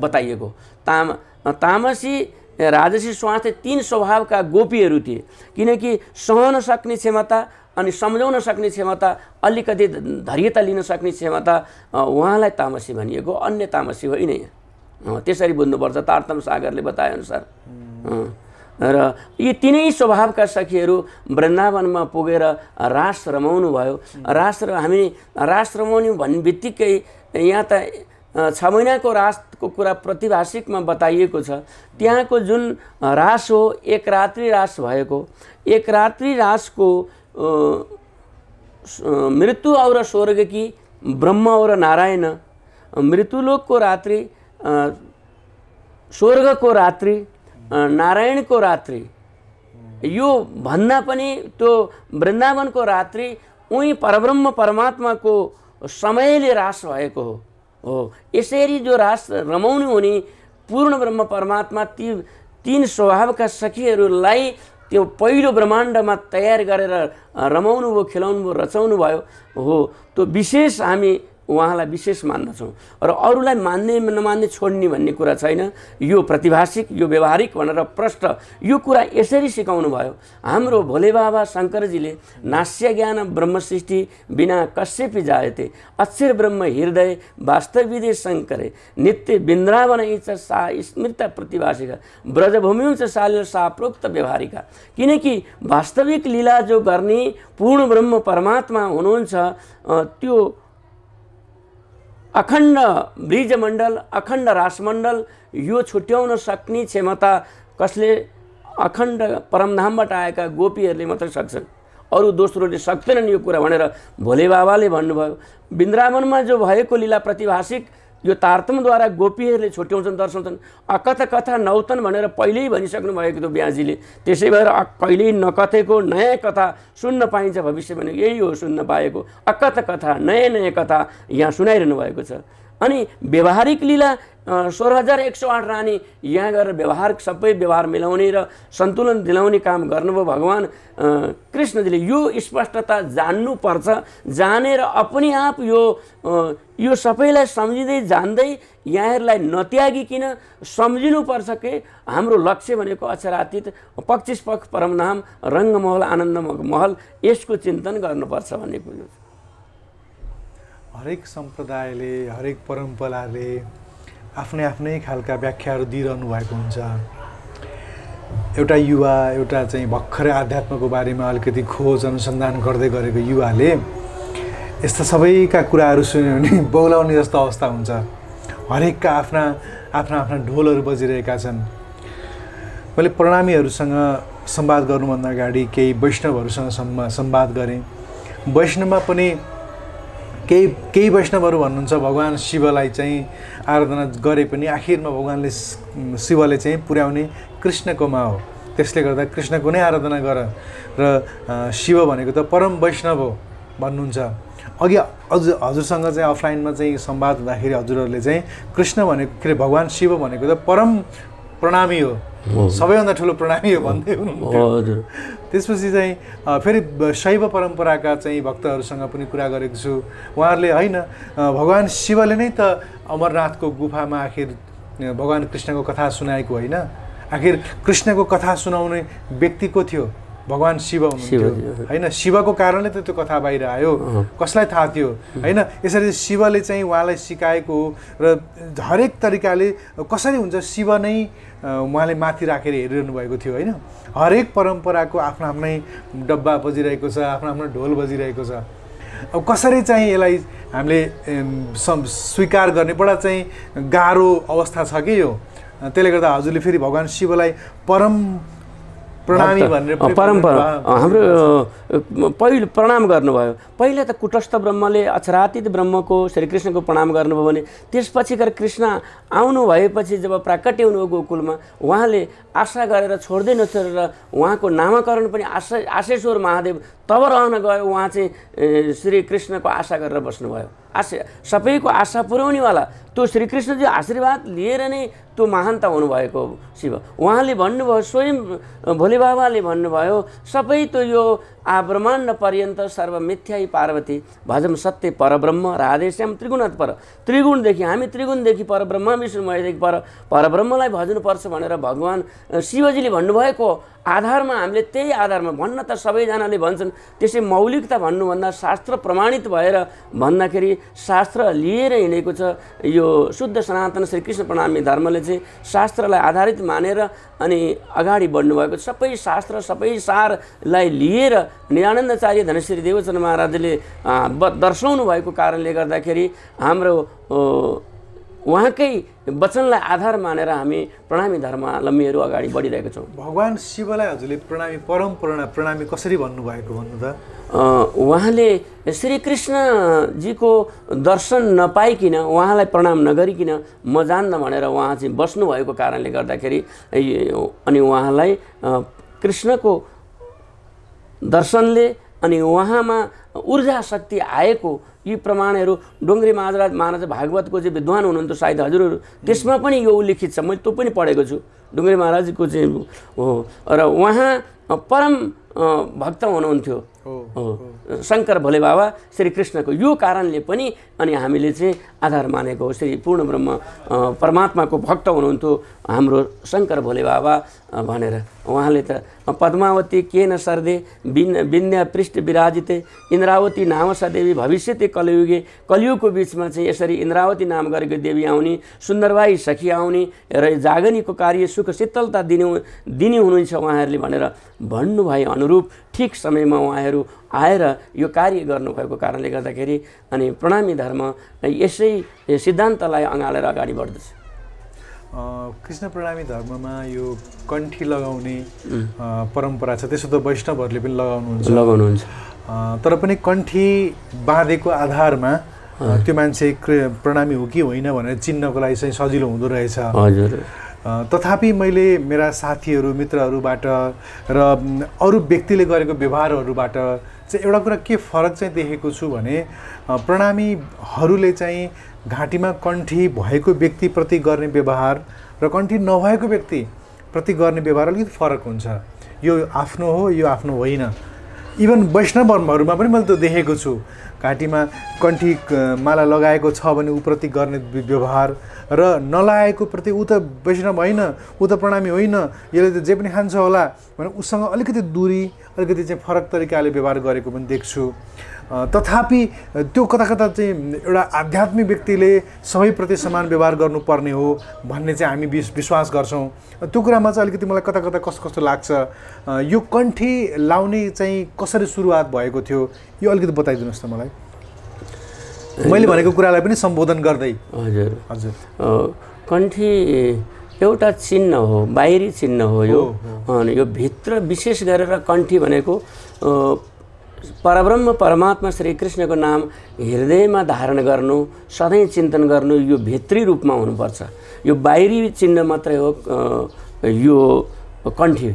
बताइएको। तामसी राजसी स्वास्थ्य 3 स्वभावका गोपीहरू थिए। किनकि सहन सक्ने क्षमता अनि सम्झाउन सक्ने क्षमता, अलिकति धैर्यता लिन सक्ने क्षमता उहाँलाई तामसी भनिएको, अन्य तामसी होइन। त्यसरी बुझ्नुपर्छ तारतम सागरले बताएअनुसार। र यी 3 स्वभावका सखीहरू वृन्दावनमा पुगेर रास रमाउनु भयो। हामी रास रमाउनु भन्ने बित्तिकै यहाँ त 6 महिनाको रासको कुरा प्रतिभाषिकमा बताइएको छ। त्यहाँको जुन रास हो 1 रात्रि रास भएको। 1 रात्रि रासको मृत्यु और स्वर्ग की, ब्रह्म और नारायण, मृत्युलोक को रात्रि, स्वर्ग को रात्रि, नारायण को रात्रि, यो भन्दा पनि त्यो वृन्दावनको रात्रि उही परब्रह्म परमात्माको समयले रास भएको हो। यसरी जो रास रमाउनु हुने पूर्ण ब्रह्म परमात्मा ती तीन स्वभावका सखीहरूलाई त्यो पहिलो ब्रह्माण्डमा तयार गरेर रमाउनु भयो, खेलाउनु भयो, रचाउनु भयो हो। त्यो विशेष हामी उहाँलाई विशेष मान्दछौँ र अरूलाई मान्ने नमान्ने छोड्ने भन्ने कुरा छैन। यो प्रतिभाषिक, यो व्यवहारिक भनेर प्रष्ट यो कुरा यसरी सिकाउनु भयो। हाम्रो भोले बाबा शङ्करजीले नास्य ज्ञान ब्रह्म सृष्टि बिना कश्यपि जायते, अक्षर ब्रह्म हृदय वास्तविदे शङ्करे, नित्य वृन्दावन च सा स्मृत प्रतिभाषिका, ब्रजभूमि च साल सा प्रोक्त व्यवहारिका। किनकि वास्तविक लीला जो गर्ने पूर्ण ब्रह्म परमात्मा हुनुहुन्छ, त्यो अखण्ड ब्रिजमण्डल, अखण्ड रासमण्डल यो छुट्याउन सक्ने क्षमता कसले? अखण्ड परमधामबाट आएका गोपीहरूले मात्रै सक्छन्, अरू दोस्रोले सक्दैनन् यो कुरा भनेर भोले बाबाले भन्नुभयो। वृन्दावनमा जो भएको लीला प्रतिभाषिक यो तारतमद्वारा गोपीहरूले छुट्याउँछन्, दर्शाउँछन्। अकथा कथा नौतन भनेर पहिल्यै भनिसक्नु भएको थियो ब्याजीले। त्यसै भएर कहिल्यै नकथेको नयाँ कथा सुन्न पाइन्छ भविष्य भने यही हो सुन्न पाएको। अकथा कथा, नयाँ नयाँ कथा यहाँ सुनाइरहनु भएको छ। अनि व्यवहारिक लीला 16,108 रानी यहाँ गएर व्यवहार सबै व्यवहार मिलाउने र सन्तुलन दिलाउने काम गर्नुभयो भगवान कृष्णजीले। यो स्पष्टता जान्नुपर्छ, जानेर अपने आप यो सबैलाई सम्झिँदै जान्दै यहाँहरूलाई नत्यागिकन सम्झिनुपर्छ कि हाम्रो लक्ष्य भनेको अक्षरातीत पक्षिस्पख परमधाम रङ्गमहल आनन्द महल, यसको चिन्तन गर्नुपर्छ भन्ने कुरो। हरेक सम्प्रदायले, हरेक परम्पराले आफ्नै आफ्नै खालका व्याख्याहरू दिइरहनु भएको हुन्छ। एउटा युवा, एउटा चाहिँ भर्खरै आध्यात्मको बारेमा अलिकति खोज अनुसन्धान गर्दै गरेको युवाले यस्ता सबैका कुराहरू सुन्यो भने बौलाउने जस्तो अवस्था हुन्छ। हरेकका आफ्ना आफ्ना आफ्ना ढोलहरू बजिरहेका छन्। मैले प्रणामीहरूसँग संवाद गर्नुभन्दा अगाडि केही वैष्णवहरूसँग संवाद गरेँ। वैष्णवमा पनि केही वैष्णवहरू भन्नुहुन्छ भगवान शिवलाई चाहिँ आराधना गरे पनि आखिरमा भगवानले शिवले चाहिँ पुर्याउने कृष्णकोमा हो। त्यसले गर्दा कृष्णको नै आराधना गर र शिव भनेको त परम वैष्णव हो भन्नुहुन्छ। अघि हजुरसँग चाहिँ अफलाइनमा चाहिँ संवाद हुँदाखेरि हजुरहरूले चाहिँ कृष्ण भनेको के अरे भगवान शिव भनेको त परम प्रणामी हो, सबैभन्दा ठुलो प्रणामी हो भन्दै हुनुहुन्थ्यो। त्यसपछि चाहिँ फेरि शैव परम्पराका चाहिँ भक्तहरूसँग पनि कुरा गरेको छु। उहाँहरूले होइन भगवान शिवले नै त अमरनाथको गुफामा आखिर भगवान कृष्णको कथा सुनाएको होइन, आखिर कृष्णको कथा सुनाउने व्यक्ति को थियो? भगवान शिव हुनुहुन्थ्यो होइन। शिवको कारणले त त्यो कथा बाहिर आयो, कसलाई थाहा थियो होइन। यसरी शिवले चाहिँ उहाँलाई सिकाएको हो र हरेक तरिकाले कसरी हुन्छ शिव नै उहाँले माथि राखेर हेरिरहनु भएको थियो होइन। हरेक परम्पराको आफ्नो आफ्नै डब्बा बजिरहेको छ, आफ्नो आफ्नो ढोल बजिरहेको छ। अब कसरी चाहिँ यसलाई हामीले स्वीकार गर्ने बडा चाहिँ गाह्रो अवस्था छ कि यो। त्यसले गर्दा हजुरले फेरि भगवान शिवलाई परम प्रणामी भनेर परम्परा हाम्रो पहिलो प्रणाम गर्नुभयो। पहिला त कुटस्थ ब्रह्मले अक्षरातीत ब्रह्मको श्रीकृष्णको प्रणाम गर्नुभयो भने त्यसपछि गएर कृष्ण आउनु भएपछि जब प्राकट्य हुनुभयो गोकुलमा उहाँले आशा गरेर छोड्दै नछोडेर उहाँको नामकरण पनि आशेश्वर महादेव तब रहन गयो। उहाँ चाहिँ श्रीकृष्णको आशा गरेर बस्नुभयो। सबैको आशा पुर्याउनेवाला त्यो श्रीकृष्णजी आशीर्वाद लिएर नै त्यो महानता हुनुभएको शिव। उहाँले भन्नुभयो, स्वयं भोले बाबाले भन्नुभयो, सबै त यो ब्रह्माण्ड पर्यन्त सर्व मिथ्याई पार्वती भजम सत्य परब्रह्म राधेश्याम त्रिगुणात पर। त्रिगुणदेखि हामी त्रिगुणदेखि परब्रह्म विष्णुमयदेखि परब्रह्मलाई भज्नुपर्छ भनेर भगवान शिवजीले भन्नुभएको आधारमा हामीले त्यही आधारमा भन्न त सबैजनाले भन्छन्। त्यसै मौलिकता भन्नुभन्दा शास्त्र प्रमाणित भएर भन्दाखेरि शास्त्र लिएर हिँडेको छ यो शुद्ध सनातन श्रीकृष्ण प्रणामी धर्मले चाहिँ शास्त्रलाई आधारित मानेर अनि अगाडि बढ्नुभएको। सबै शास्त्र सबै सारलाई लिएर निरानन्दचार्य धनश्री देवचन्द्र महाराजले दर्शाउनु भएको कारणले गर्दाखेरि हाम्रो उहाँकै वचनलाई आधार मानेर हामी प्रणामी धर्मावलम्बीहरू अगाडि बढिरहेका छौँ। भगवान् शिवलाई हजुरले प्रणामी कसरी भन्नुभएको भन्नु त? उहाँले श्रीकृष्णजीको दर्शन नपाइकन उहाँलाई प्रणाम नगरिकन म जान्न भनेर उहाँ चाहिँ बस्नुभएको कारणले गर्दाखेरि अनि उहाँलाई कृष्णको दर्शनले अनि उहाँमा ऊर्जा शक्ति आएको यी प्रमाणहरू डोङ्ग्रे महाराज भागवतको चाहिँ विद्वान हुनुहुन्थ्यो सायद हजुरहरू, त्यसमा पनि यो उल्लेखित छ, मैले त्यो पनि पढेको छु। डोङ्ग्रे महाराजको चाहिँ हो र उहाँ परम भक्त हुनुहुन्थ्यो शङ्कर भोले बाबा श्रीकृष्णको। यो कारणले पनि अनि हामीले चाहिँ आधार मानेको श्री पूर्ण ब्रह्म परमात्माको भक्त हुनुहुन्थ्यो हाम्रो शङ्कर भोले बाबा भनेर। उहाँले त पद्मावती के न सर्दे विन्ध्या पृष्ठ विराजिते इन्द्रावती नाम सदेवी भविष्यते कलियुगे। कलियुगको बिचमा चाहिँ यसरी इन्द्रावती नाम गरेको देवी आउने, सुन्दरबाई सखी आउने र जागनीको कार्य सुख शीतलता दिने हुनुहुन्छ उहाँहरूले भनेर भन्नुभए अनुरूप ठिक समयमा उहाँहरू आएर यो कार्य गर्नुभएको कारणले गर्दाखेरि अनि प्रणामी धर्म यसै सिद्धान्तलाई अँगालेर अगाडि बढ्दछ। कृष्ण प्रणामी धर्ममा यो कण्ठी लगाउने परम्परा छ, त्यसो त वैष्णवहरूले पनि लगाउनुहुन्छ। तर पनि कण्ठी बाँधेको आधारमा त्यो मान्छे प्रणामी हो कि होइन भनेर चिन्नको लागि चाहिँ सजिलो हुँदो रहेछ। हजुर। तथापि मैले मेरा साथीहरू मित्रहरूबाट र अरू व्यक्तिले गरेको व्यवहारहरूबाट चाहिँ एउटा कुरा के फरक चाहिँ देखेको छु भने प्रणामीहरूले चाहिँ घाँटीमा कण्ठी भएको व्यक्तिप्रति गर्ने व्यवहार र कण्ठी नभएको व्यक्तिप्रति गर्ने व्यवहार अलिकति फरक हुन्छ। यो आफ्नो हो, यो आफ्नो होइन। इभन वैष्णवहरूमा पनि मैले त्यो देखेको छु। घाँटीमा कण्ठी माला लगाएको छ भने उप्रति गर्ने व्यवहार र नलागेको प्रति ऊ त वैष्णव होइन, ऊ त प्रणामी होइन, यसले त जे पनि खान्छ होला भने उसँग अलिकति दूरी, अलिकति चाहिँ फरक तरिकाले व्यवहार गरेको पनि देख्छु। तथापि त्यो कता कता चाहिँ एउटा आध्यात्मिक व्यक्तिले सबैप्रति समान व्यवहार गर्नुपर्ने हो भन्ने चाहिँ हामी विश्वास गर्छौँ। त्यो कुरामा चाहिँ अलिकति मलाई कता कता कस्तो लाग्छ। यो कण्ठी लाउने चाहिँ कसरी सुरुवात भएको थियो यो अलिकति बताइदिनुहोस् त मलाई, मैले भनेको कुरालाई पनि सम्बोधन गर्दै। हजुर हजुर। कण्ठी एउटा चिन्ह हो, बाहिरी चिन्ह हो यो। अनि यो भित्र विशेष गरेर कण्ठी भनेको परब्रह्म परमात्मा श्रीकृष्णको नाम हृदयमा धारण गर्नु, सधैँ चिन्तन गर्नु, यो भित्री रूपमा हुनुपर्छ। यो बाहिरी चिन्ह मात्रै हो यो कण्ठी।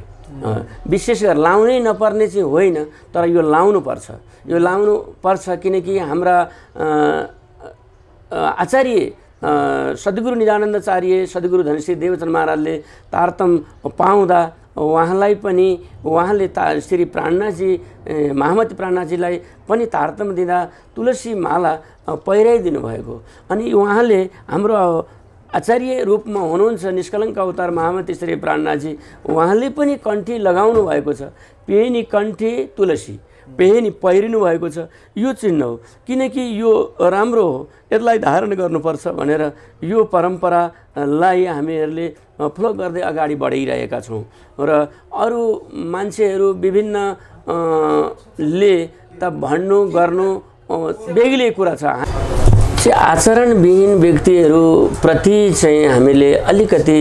विशेष गरेर लाउनै नपर्ने चाहिँ होइन, तर यो लाउनुपर्छ। यो लाउनुपर्छ किनकि हाम्रा आचार्य सद्गुरु निजानन्दचार्य सद्गुरु धनश्री देवचन महाराजले तारतम पाउँदा उहाँलाई पनि उहाँले श्री प्राणनाथजी महामती प्राणनाथजीलाई पनि तारतम दिँदा तुलसी माला पहिराइदिनु भएको। अनि उहाँले हाम्रो आचार्य रूपमा हुनुहुन्छ निष्कलङ्क अवतार महामती श्री प्राणनाथजी, उहाँले पनि कण्ठी लगाउनु भएको छ। पेनी कण्ठी तुलसी पेनी पहिरिनु भएको छ। यो चिन्ह हो, किनकि यो राम्रो हो, यसलाई धारण गर्नुपर्छ भनेर यो परम्परालाई हामीहरूले फ्लो गर्दै अगाडि बढाइरहेका छौँ। र अरू मान्छेहरू विभिन्न ले त भन्नु गर्नु बेग्लै कुरा छ। आचरणविहीन व्यक्तिहरूप्रति चाहिँ हामीले अलिकति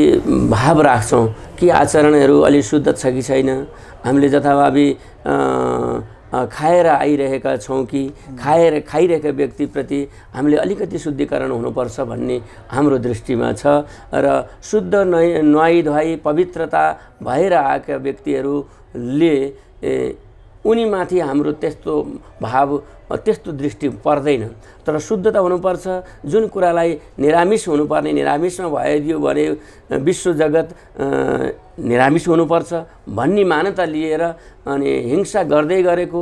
भाव राख्छौँ कि आचरणहरू अलि शुद्ध छ कि छैन, हामीले जथाभावी खाएर आइरहेका छौँ कि खाइरहेका व्यक्तिप्रति हामीले अलिकति शुद्धिकरण हुनुपर्छ भन्ने हाम्रो दृष्टिमा छ। र शुद्ध नुहाई धुवाई पवित्रता भएर आएका व्यक्तिहरूले उनीमाथि हाम्रो त्यस्तो भाव त्यस्तो दृष्टि पर्दैन। तर शुद्धता हुनुपर्छ। जुन कुरालाई निरामिष हुनुपर्ने निरामिषमा भइदियो भने विश्व जगत निरामिष हुनुपर्छ भन्ने मान्यता लिएर अनि हिंसा गर्दै गरेको,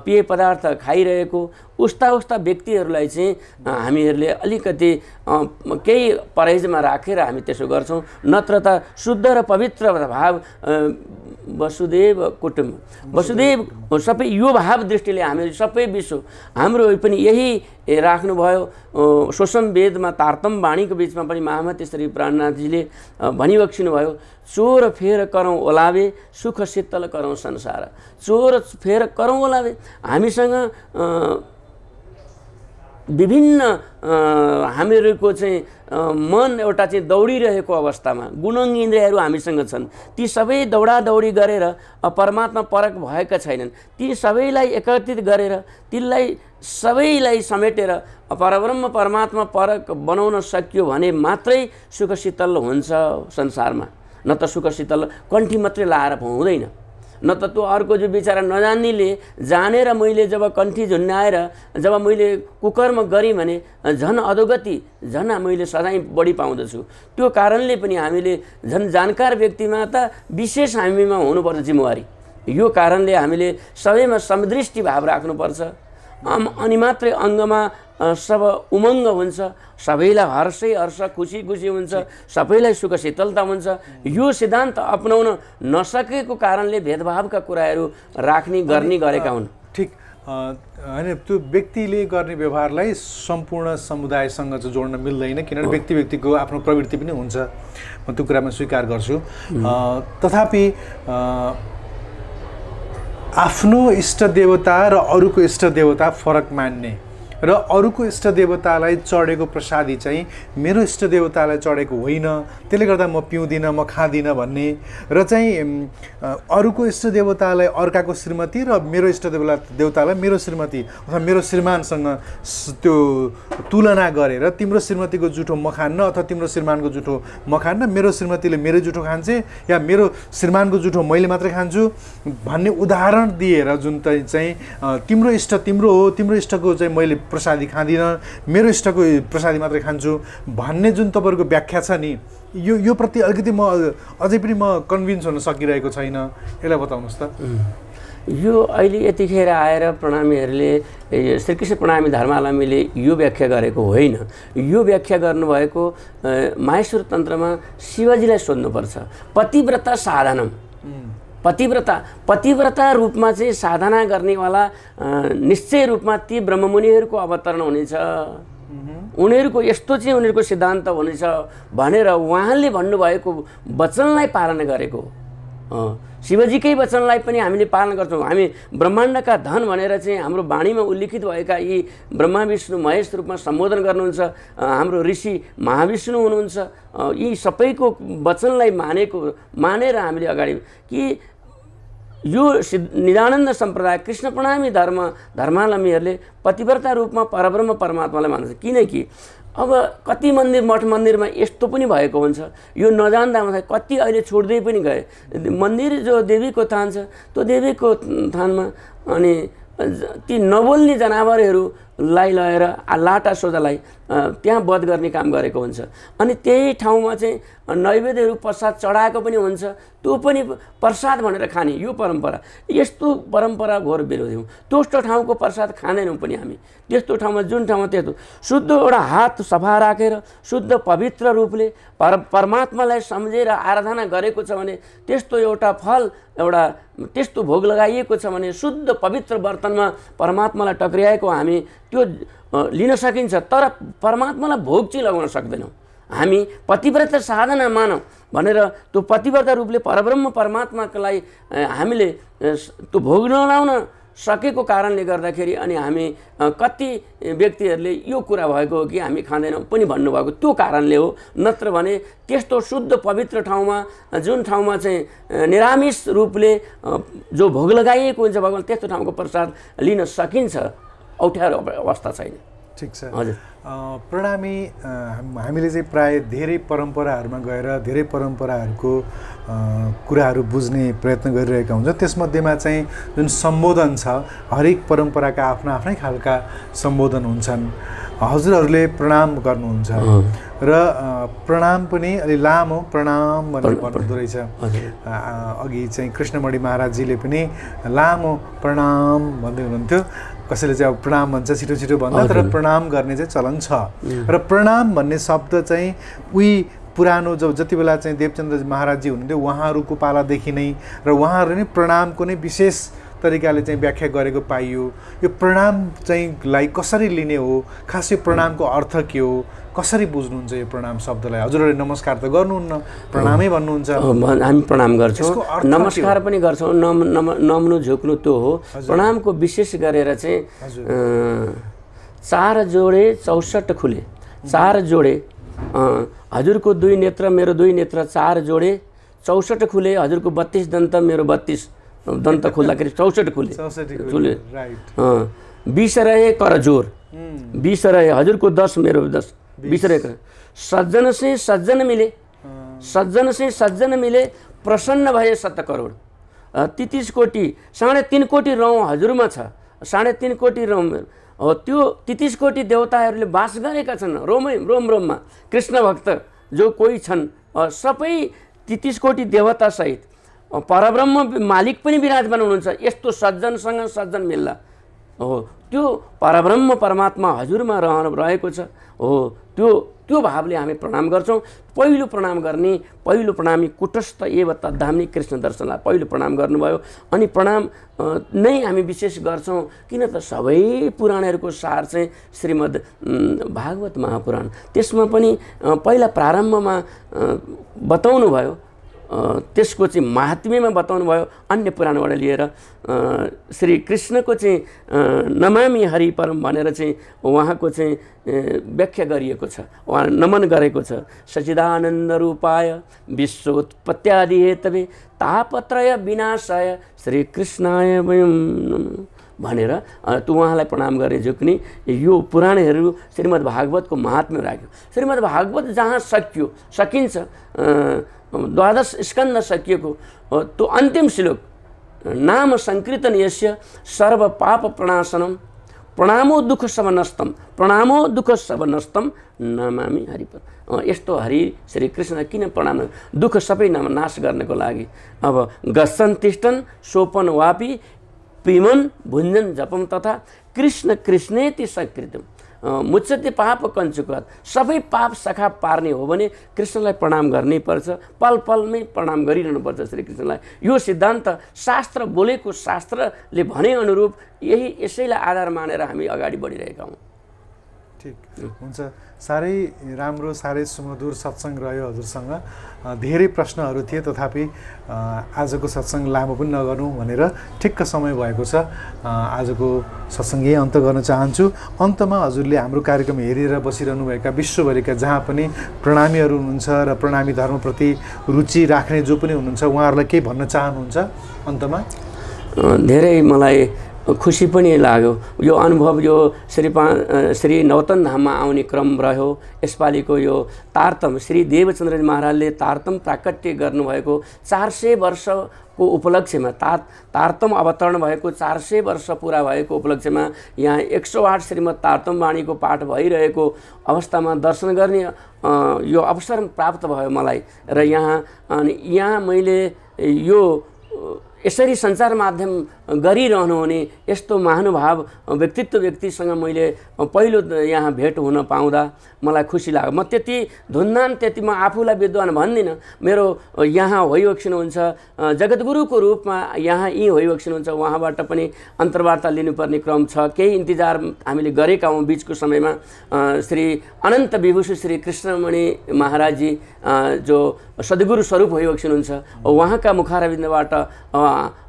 पेय पदार्थ खाइरहेको उस्ता व्यक्तिहरूलाई चाहिँ हामीहरूले अलिकति केही परहेजमा राखेर हामी त्यसो गर्छौँ। नत्र त शुद्ध र पवित्र भाव वसुदेव कुटुम्ब वसुदेव सबै यो भाव दृष्टिले हामी सबै विश्व हाम्रो पनि यही राख्नुभयो। सोसम वेदमा तारतम वाणीको बिचमा पनि महामती श्री प्राणनाथजीले भनिबक्सिनु भयो, चोर फेर करौँ ओलावे सुख शीतल करौँ संसार। चोर फेर करौँ ओलावे, हामीसँग विभिन्न हामीहरूको चाहिँ मन एउटा चाहिँ दौडिरहेको अवस्थामा गुणङ्ग इन्द्रियहरू हामीसँग छन्। ती सबै दौडादौडी गरेर परमात्मा परक भएका छैनन्। ती सबैलाई एकत्रित गरेर तिनलाई सबैलाई समेटेर परब्रह्म परमात्मा परक बनाउन सकियो भने मात्रै सुख शीतल हुन्छ संसारमा। न त सुख शीतल कन्ठी मात्रै लाएर हुँदैन, न त त्यो अर्को जो बिचरा नजान्नेले जानेर मैले जब कन्ठी झुन्डाएर जब मैले कुकर्म गरेँ भने झन् अधोगति झन् मैले सजाय बढी पाउँदछु। त्यो कारणले पनि हामीले झन् जानकार व्यक्तिमा त विशेष हामीमा हुनुपर्छ जिम्मेवारी। यो कारणले हामीले सबैमा समदृष्टि भाव राख्नुपर्छ, अनि मात्रै अङ्गमा सब उमङ्ग हुन्छ, सबैलाई हर्षै हर्ष खुसी खुसी हुन्छ, सबैलाई सुख शीतलता हुन्छ। यो सिद्धान्त अपनाउन नसकेको कारणले भेदभावका कुराहरू राख्ने गर्ने गरेका हुन्। ठिक होइन, त्यो व्यक्तिले गर्ने व्यवहारलाई सम्पूर्ण समुदायसँग चाहिँ जोड्न मिल्दैन, किनभने व्यक्ति व्यक्तिको आफ्नो प्रवृत्ति पनि हुन्छ, म त्यो कुरामा स्वीकार गर्छु। तथापि आफ्नो इष्ट देवता र अरूको इष्ट देवता फरक मान्ने र अरूको इष्ट देवतालाई चढेको प्रसादी चाहिँ मेरो इष्ट देवतालाई चढेको होइन, त्यसले गर्दा म पिउँदिनँ म खाँदिनँ भन्ने, र चाहिँ अरूको इष्ट देवतालाई अर्काको श्रीमती र मेरो इष्ट देवतालाई मेरो श्रीमती अथवा मेरो श्रीमानसँग त्यो तुलना गरेर तिम्रो श्रीमतीको जुठो म खान्न अथवा तिम्रो श्रीमानको जुठो म खान्न, मेरो श्रीमतीले मेरो जुठो खान्छ या मेरो श्रीमानको जुठो मैले मात्रै खान्छु भन्ने उदाहरण दिएर जुन चाहिँ तिम्रो इष्ट तिम्रो हो, तिम्रो इष्टको चाहिँ मैले प्रसादी खाँदिनँ, मेरो इष्टको प्रसादी मात्रै खान्छु भन्ने जुन तपाईँहरूको व्याख्या छ नि, यो प्रति अलिकति म अझै पनि म कन्भिन्स हुन सकिरहेको छैन, यसलाई बताउनुहोस् त। यो अहिले यतिखेर आएर प्रणामीहरूले श्रीकृष्ण प्रणामी धर्मावलम्बीले यो व्याख्या गरेको होइन। यो व्याख्या गर्नुभएको माहेश्वर तन्त्रमा शिवजीलाई सोध्नुपर्छ। पतिव्रता साधनम, पतिव्रता रूपमा चाहिँ साधना गर्नेवाला निश्चय रूपमा ती ब्रह्ममुनिहरूको अवतरण हुनेछ, उनीहरूको यस्तो चाहिँ उनीहरूको सिद्धान्त हुनेछ भनेर उहाँले भन्नुभएको वचनलाई पालना गरेको। शिवजीकै वचनलाई पनि हामीले पालना गर्छौँ। हामी ब्रह्माण्डका धन भनेर चाहिँ हाम्रो वाणीमा उल्लिखित भएका यी ब्रह्मा विष्णु महेश रूपमा सम्बोधन गर्नुहुन्छ, हाम्रो ऋषि महाविष्णु हुनुहुन्छ, यी सबैको वचनलाई मानेर हामीले अगाडि कि यो निदानन्द सम्प्रदाय कृष्ण प्रणामी धर्मावलम्बीहरूले पतिव्रता रूपमा परब्रह्म परमात्मालाई मान्छ। किनकि अब कति मठ मन्दिरमा यस्तो पनि भएको हुन्छ, यो नजान्दा कति अहिले छोड्दै पनि गए। मन्दिर जो देवीको थान छ त्यो देवीको थानमा अनि ती नबोल्ने जनावरहरूलाई लगेर लाटा सोझालाई त्यहाँ वध गर्ने काम गरेको हुन्छ, अनि त्यही ठाउँमा चाहिँ नैवेद्यहरू प्रसाद चढाएको पनि हुन्छ, त्यो पनि प्रसाद भनेर खाने यो परम्परा। यस्तो परम्परा घोर विरोधी हौँ। त्यस्तो ठाउँको प्रसाद खाँदैनौँ पनि हामी। त्यस्तो ठाउँमा जुन ठाउँमा त्यस्तो शुद्ध एउटा हात सफा राखेर शुद्ध पवित्र रूपले परमात्मालाई सम्झेर आराधना गरेको छ भने त्यस्तो एउटा फल एउटा त्यस्तो भोग लगाइएको छ भने शुद्ध पवित्र बर्तनमा परमात्मालाई टक्र्याएको हामी त्यो लिन सकिन्छ, तर परमात्मालाई भोग चाहिँ लगाउन सक्दैनौँ। हामी पतिव्रता साधना मानौँ भनेर त्यो पतिव्रता रूपले परब्रह्म परमात्माको लागि हामीले त्यो भोग नलाउन सकेको कारणले गर्दाखेरि अनि हामी कति व्यक्तिहरूले यो कुरा भएको हो कि हामी खाँदैनौँ पनि भन्नुभएको त्यो कारणले हो। नत्र भने त्यस्तो शुद्ध पवित्र ठाउँमा जुन ठाउँमा चाहिँ निरामिष रूपले जो भोग लगाइएको हुन्छ भगवान् त्यस्तो ठाउँको प्रसाद लिन सकिन्छ, औठ्यारो अवस्था छैन। ठिक छ। हजुर, प्रणामी हामीले चाहिँ प्राय धेरै परम्पराहरूमा गएर धेरै परम्पराहरूको कुराहरू बुझ्ने प्रयत्न गरिरहेका हुन्छ। त्यसमध्येमा चाहिँ जुन सम्बोधन छ हरेक परम्पराका आफ्ना आफ्नै खालका सम्बोधन हुन्छन्। हजुरहरूले प्रणाम गर्नुहुन्छ र प्रणाम पनि अलि लामो प्रणाम भनेर भन्नुहुँदो रहेछ। अघि चाहिँ कृष्णमणि महाराजजीले पनि लामो प्रणाम भन्दै हुनुहुन्थ्यो। कसैले चाहिँ अब प्रणाम भन्छ छिटो छिटो भन्दा, तर प्रणाम गर्ने चाहिँ चलन छ। र प्रणाम भन्ने शब्द चाहिँ उही पुरानो जति बेला चाहिँ देवचन्द्र महाराजजी हुनुहुन्थ्यो उहाँहरूको पालादेखि नै र उहाँहरूले नै प्रणामको नै विशेष तरिकाले चाहिँ व्याख्या गरेको पाइयो। यो प्रणाम चाहिँ लाई कसरी लिने हो, खास यो प्रणामको अर्थ के हो, कसरी बुझ्नुहुन्छ यो प्रणाम शब्दलाई? हजुरहरूले नमस्कार त गर्नुहुन्न, प्रणामै भन्नुहुन्छ। हामी प्रणाम गर्छौँ, नमस्कार पनि गर्छौँ, नम्नु झुक्नु त्यो हो। प्रणामको विशेष गरेर चाहिँ 4 जोडे 64 खुले, 4 जोडे हजुरको 2 नेत्र मेरो 2 नेत्र 4 जोडे 64 खुले, हजुरको 32 दन्त मेरो 32 दन्त खुल्दाखेरि 64 खुले 20 रहे कर जोर 20 रहे, हजुरको 10 मेरो 10 20 रहे। सज्जन से सज्जन मिले, सज्जन से सज्जन मिले, प्रसन्न भए 7 करोड। 33 कोटी 3.5 कोटी रौँ हजुरमा छ, 3.5 कोटी रौँ हो। त्यो 33 कोटी देवताहरूले वास गरेका छन् रोममा। कृष्ण भक्त जो कोही छन् सबै 33 कोटी देवता सहित परब्रह्म मालिक पनि विराजमान हुनुहुन्छ। यस्तो सज्जनसँग सज्जन मिल्ला हो, त्यो परब्रह्म परमात्मा हजुरमा रहेको छ हो। त्यो भावले हामी प्रणाम गर्छौँ। पहिलो प्रणाम गर्ने, पहिलो प्रणामी कुटस्थ एव तद्धाम्नि कृष्ण दर्शनलाई पहिलो प्रणाम गर्नुभयो। अनि प्रणाम नै हामी विशेष गर्छौँ, किन त सबै पुराणहरूको सार चाहिँ श्रीमद् भागवत महापुराण, त्यसमा पनि पहिला प्रारम्भमा बताउनु भयो, त्यसको चाहिँ महात्म्यमा बताउनु भयो। अन्य पुराणबाट लिएर श्री कृष्णको चाहिँ नमामि हरि परम भनेर चाहिँ उहाँको चाहिँ व्याख्या गरिएको छ, उहाँ नमन गरेको छ। सच्चिदानन्द रूपाय विश्वोत्पत्त्यादि हेतवे तापत्रय विनाशाय श्री कृष्णाय वयं भनेर त्यो उहाँलाई प्रणाम गर्ने झुक्ने यो पुराणहरू श्रीमद् भागवतको महात्म्य राख्यो। श्रीमद् भागवत जहाँ सकिन्छ 12 स्कन्द सकिएको त्यो अन्तिम श्लोक नाम संकीर्तन यस्य सर्व पाप प्रणाशनम प्रणामो दुःख सबनस्तम प्रणामो दुःख सबनस्तम नमामि हरिपर। यस्तो हरि श्री कृष्ण किन प्रणाम, दुःख सबै नाश गर्नको लागि। अब गच्छन् तिष्ठन् सोपन वापी पिमन भुञ्जन जपम तथा कृष्ण कृष्णेति संकीर्तम मुच्यते पाप कञ्चुकात्। सबै पाप सखा पार्ने हो भने कृष्णलाई प्रणाम गर्नै पर्छ, पल पलमै प्रणाम गरिरहनु पर्छ श्री कृष्णलाई। यो सिद्धान्त शास्त्र बोलेको, शास्त्रले भने अनुरूप यसैलाई आधार मानेर हामी अगाडि बढिरहेका हौँ। ठिक हुन्छ, साह्रै राम्रो, साह्रै सुमधुर सत्सङ्ग रह्यो हजुरसँग। धेरै प्रश्नहरू थिए, तथापि आजको सत्सङ्ग लामो पनि नगरौँ भनेर ठिक्क समय भएको छ। आजको सत्सङ्ग यही अन्त गर्न चाहन्छु। अन्तमा हजुरले हाम्रो कार्यक्रम हेरेर बसिरहनुभएका विश्वभरिका जहाँ पनि प्रणामीहरू हुनुहुन्छ र प्रणामी धर्मप्रति रुचि राख्ने जो पनि हुनुहुन्छ, उहाँहरूलाई केही भन्न चाहनुहुन्छ अन्तमा? धेरै मलाई खुसी पनि लाग्यो। यो अनुभव यो श्री नवतन धाममा आउने क्रम रह्यो। यसपालिको यो तारतम श्री देवचन्द्र महाराजले तारतम प्राकट्य गर्नुभएको 400 वर्षको उपलक्ष्यमा, तारतम अवतरण भएको 400 वर्ष पुरा भएको उपलक्ष्यमा यहाँ 108 श्रीमद् तारतम वाणीको पाठ भइरहेको अवस्थामा दर्शन गर्ने यो अवसर प्राप्त भयो मलाई। र यहाँ मैले यो यसरी सञ्चार माध्यम गरिरहनु हुने यस्तो महानुभाव व्यक्तिसँग मैले पहिलो यहाँ भेट हुन पाउँदा मलाई खुसी लाग्यो। म त्यति धुन्धान, त्यति म आफूलाई विद्वान भन्दिनँ। मेरो यहाँ होइवक्सिन हुन्छ, जगद्गुरुको रूपमा यहाँ यी होइवक्सिन हुन्छ, उहाँबाट पनि अन्तर्वार्ता लिनुपर्ने क्रम छ। केही इन्तजार हामीले गरेका हौँ। बिचको समयमा श्री अनन्त विभूषु श्री कृष्णमणि महाराजजी जो सद्गुरु स्वरूप होइवक्सिन हुन्छ, उहाँका मुखारविन्दबाट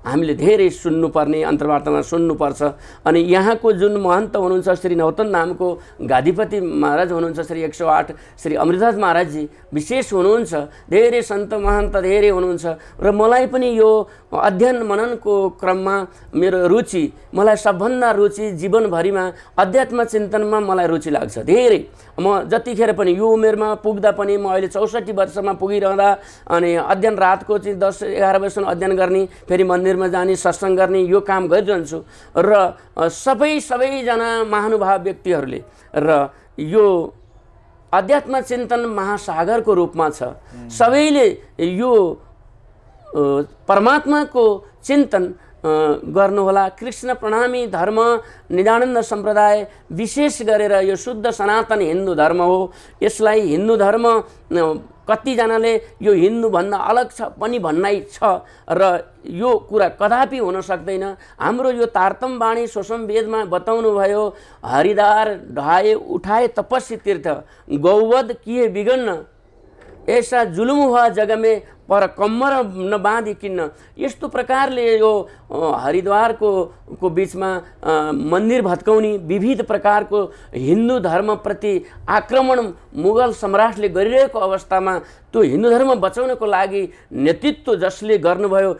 हामीले धेरै सुन्नुपर्ने, अन्तर्वार्तामा सुन्नुपर्छ। अनि यहाँको जुन महन्त हुनुहुन्छ श्री नवतन धामको गादीपति महाराज हुनुहुन्छ श्री 108 श्री अमृतदास महाराजजी विशेष हुनुहुन्छ। धेरै सन्त महन्त धेरै हुनुहुन्छ र मलाई पनि यो अध्ययन मननको क्रममा मेरो रुचि, मलाई सबभन्दा रुचि जीवनभरिमा अध्यात्म चिन्तनमा मलाई रुचि लाग्छ धेरै। म जतिखेर पनि यो उमेरमा पुग्दा पनि म अहिले 64 वर्षमा पुगिरहँदा अनि अध्ययन रातको चाहिँ 10-11 बजीसम्म अध्ययन गर्ने, फेरि मन्दिरमा जाने, सत्सङ्ग गर्ने यो काम गरिरहन्छु। र सबैजना महानुभाव व्यक्तिहरूले र यो अध्यात्म चिन्तन महासागरको रूपमा छ। सबैले यो परमात्माको चिन्तन गर्नुहोला। कृष्ण प्रणामी धर्म निदानन्द सम्प्रदाय विशेष गरेर यो शुद्ध सनातन हिन्दू धर्म हो। यसलाई हिन्दू धर्म कतिजनाले यो हिन्दूभन्दा अलग छ पनि भन्नाइ छ र यो कुरा कदापि हुन सक्दैन। हाम्रो यो तारतम वाणी सोसम वेदमा बताउनु भयो, हरिदार ढाए उठाए तपस्वी तीर्थ गौवध किए बिगन्न ऐसा जुलुम हुआ जग में पर कम्मर नबाँधिकिन यस्तो प्रकारले यो हरिद्वारको बिचमा मन्दिर भत्काउने विविध प्रकारको हिन्दू धर्मप्रति आक्रमण मुगल सम्राटले गरिरहेको अवस्थामा त्यो हिन्दू धर्म बचाउनको लागि नेतृत्व जसले गर्नुभयो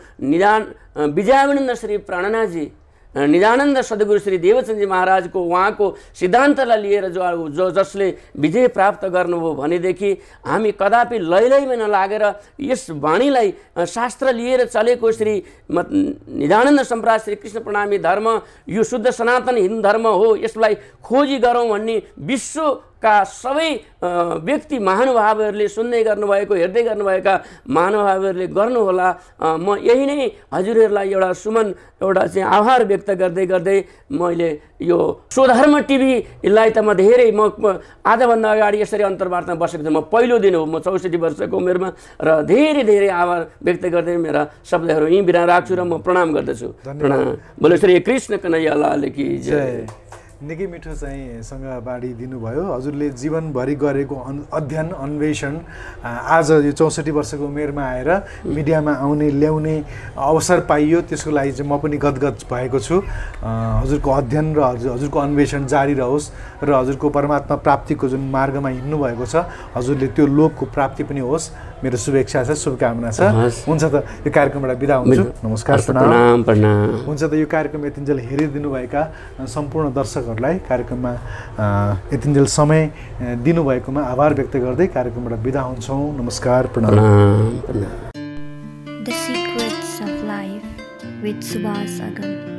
विजयानन्द श्री प्राणनाथजी निजानन्द सद्गुरु श्री देवचन्दजी महाराजको उहाँको सिद्धान्तलाई लिएर जसले विजय प्राप्त गर्नुभयो भनेदेखि हामी कदापि लैलैमा नलागेर यस वाणीलाई शास्त्र लिएर चलेको श्री निजानन्द सम्प्रदाय श्री कृष्ण प्रणामी धर्म यो शुद्ध सनातन हिन्दू धर्म हो, यसलाई खोजी गरौँ भन्ने विश्वका सबै व्यक्ति महानुभावहरूले सुन्दै गर्नुभएको हेर्दै गर्नुभएका महानुभावहरूले गर्नुहोला। म यही नै हजुरहरूलाई एउटा सुमन एउटा चाहिँ आभार व्यक्त गर्दै गर्दै मैले यो स्वधर्म टिभीलाई त म धेरै आजभन्दा अगाडि यसरी अन्तर्वार्तामा बसेको थिएँ। म पहिलो दिन हो, म 64 वर्षको उमेरमा र धेरै धेरै आभार व्यक्त गर्दै मेरा शब्दहरू यहीँ बिराम राख्छु र म प्रणाम गर्दछु। प्रणाम। बोले श्री कृष्ण कन्हैया लाल की जय। निकै मिठो चाहिँ सँग बाँडी दिनुभयो। हजुरले जीवनभरि गरेको अध्ययन अन्वेषण आज यो 64 वर्षको उमेरमा आएर मिडियामा आउने ल्याउने अवसर पाइयो, त्यसको लागि चाहिँ म पनि गदगद भएको छु। हजुरको अध्ययन र हजुरको अन्वेषण जारी रहोस् र हजुरको परमात्मा प्राप्तिको जुन मार्गमा हिँड्नु भएको छ हजुरले त्यो लोकको प्राप्ति पनि होस्, मेरो शुभेच्छा छ, शुभकामना छ। हुन्छ त यो कार्यक्रमबाट बिदा हुन्छु। नमस्कार, प्रणाम। हुन्छ त यो कार्यक्रम यतिन्जेल हेरिदिनुभएका सम्पूर्ण दर्शकहरूलाई कार्यक्रममा यतिन्जेल समय दिनुभएकोमा आभार व्यक्त गर्दै कार्यक्रमबाट बिदा हुन्छौँ। नमस्कार, प्रणाम। The Secrets of Life with Subhas Agam.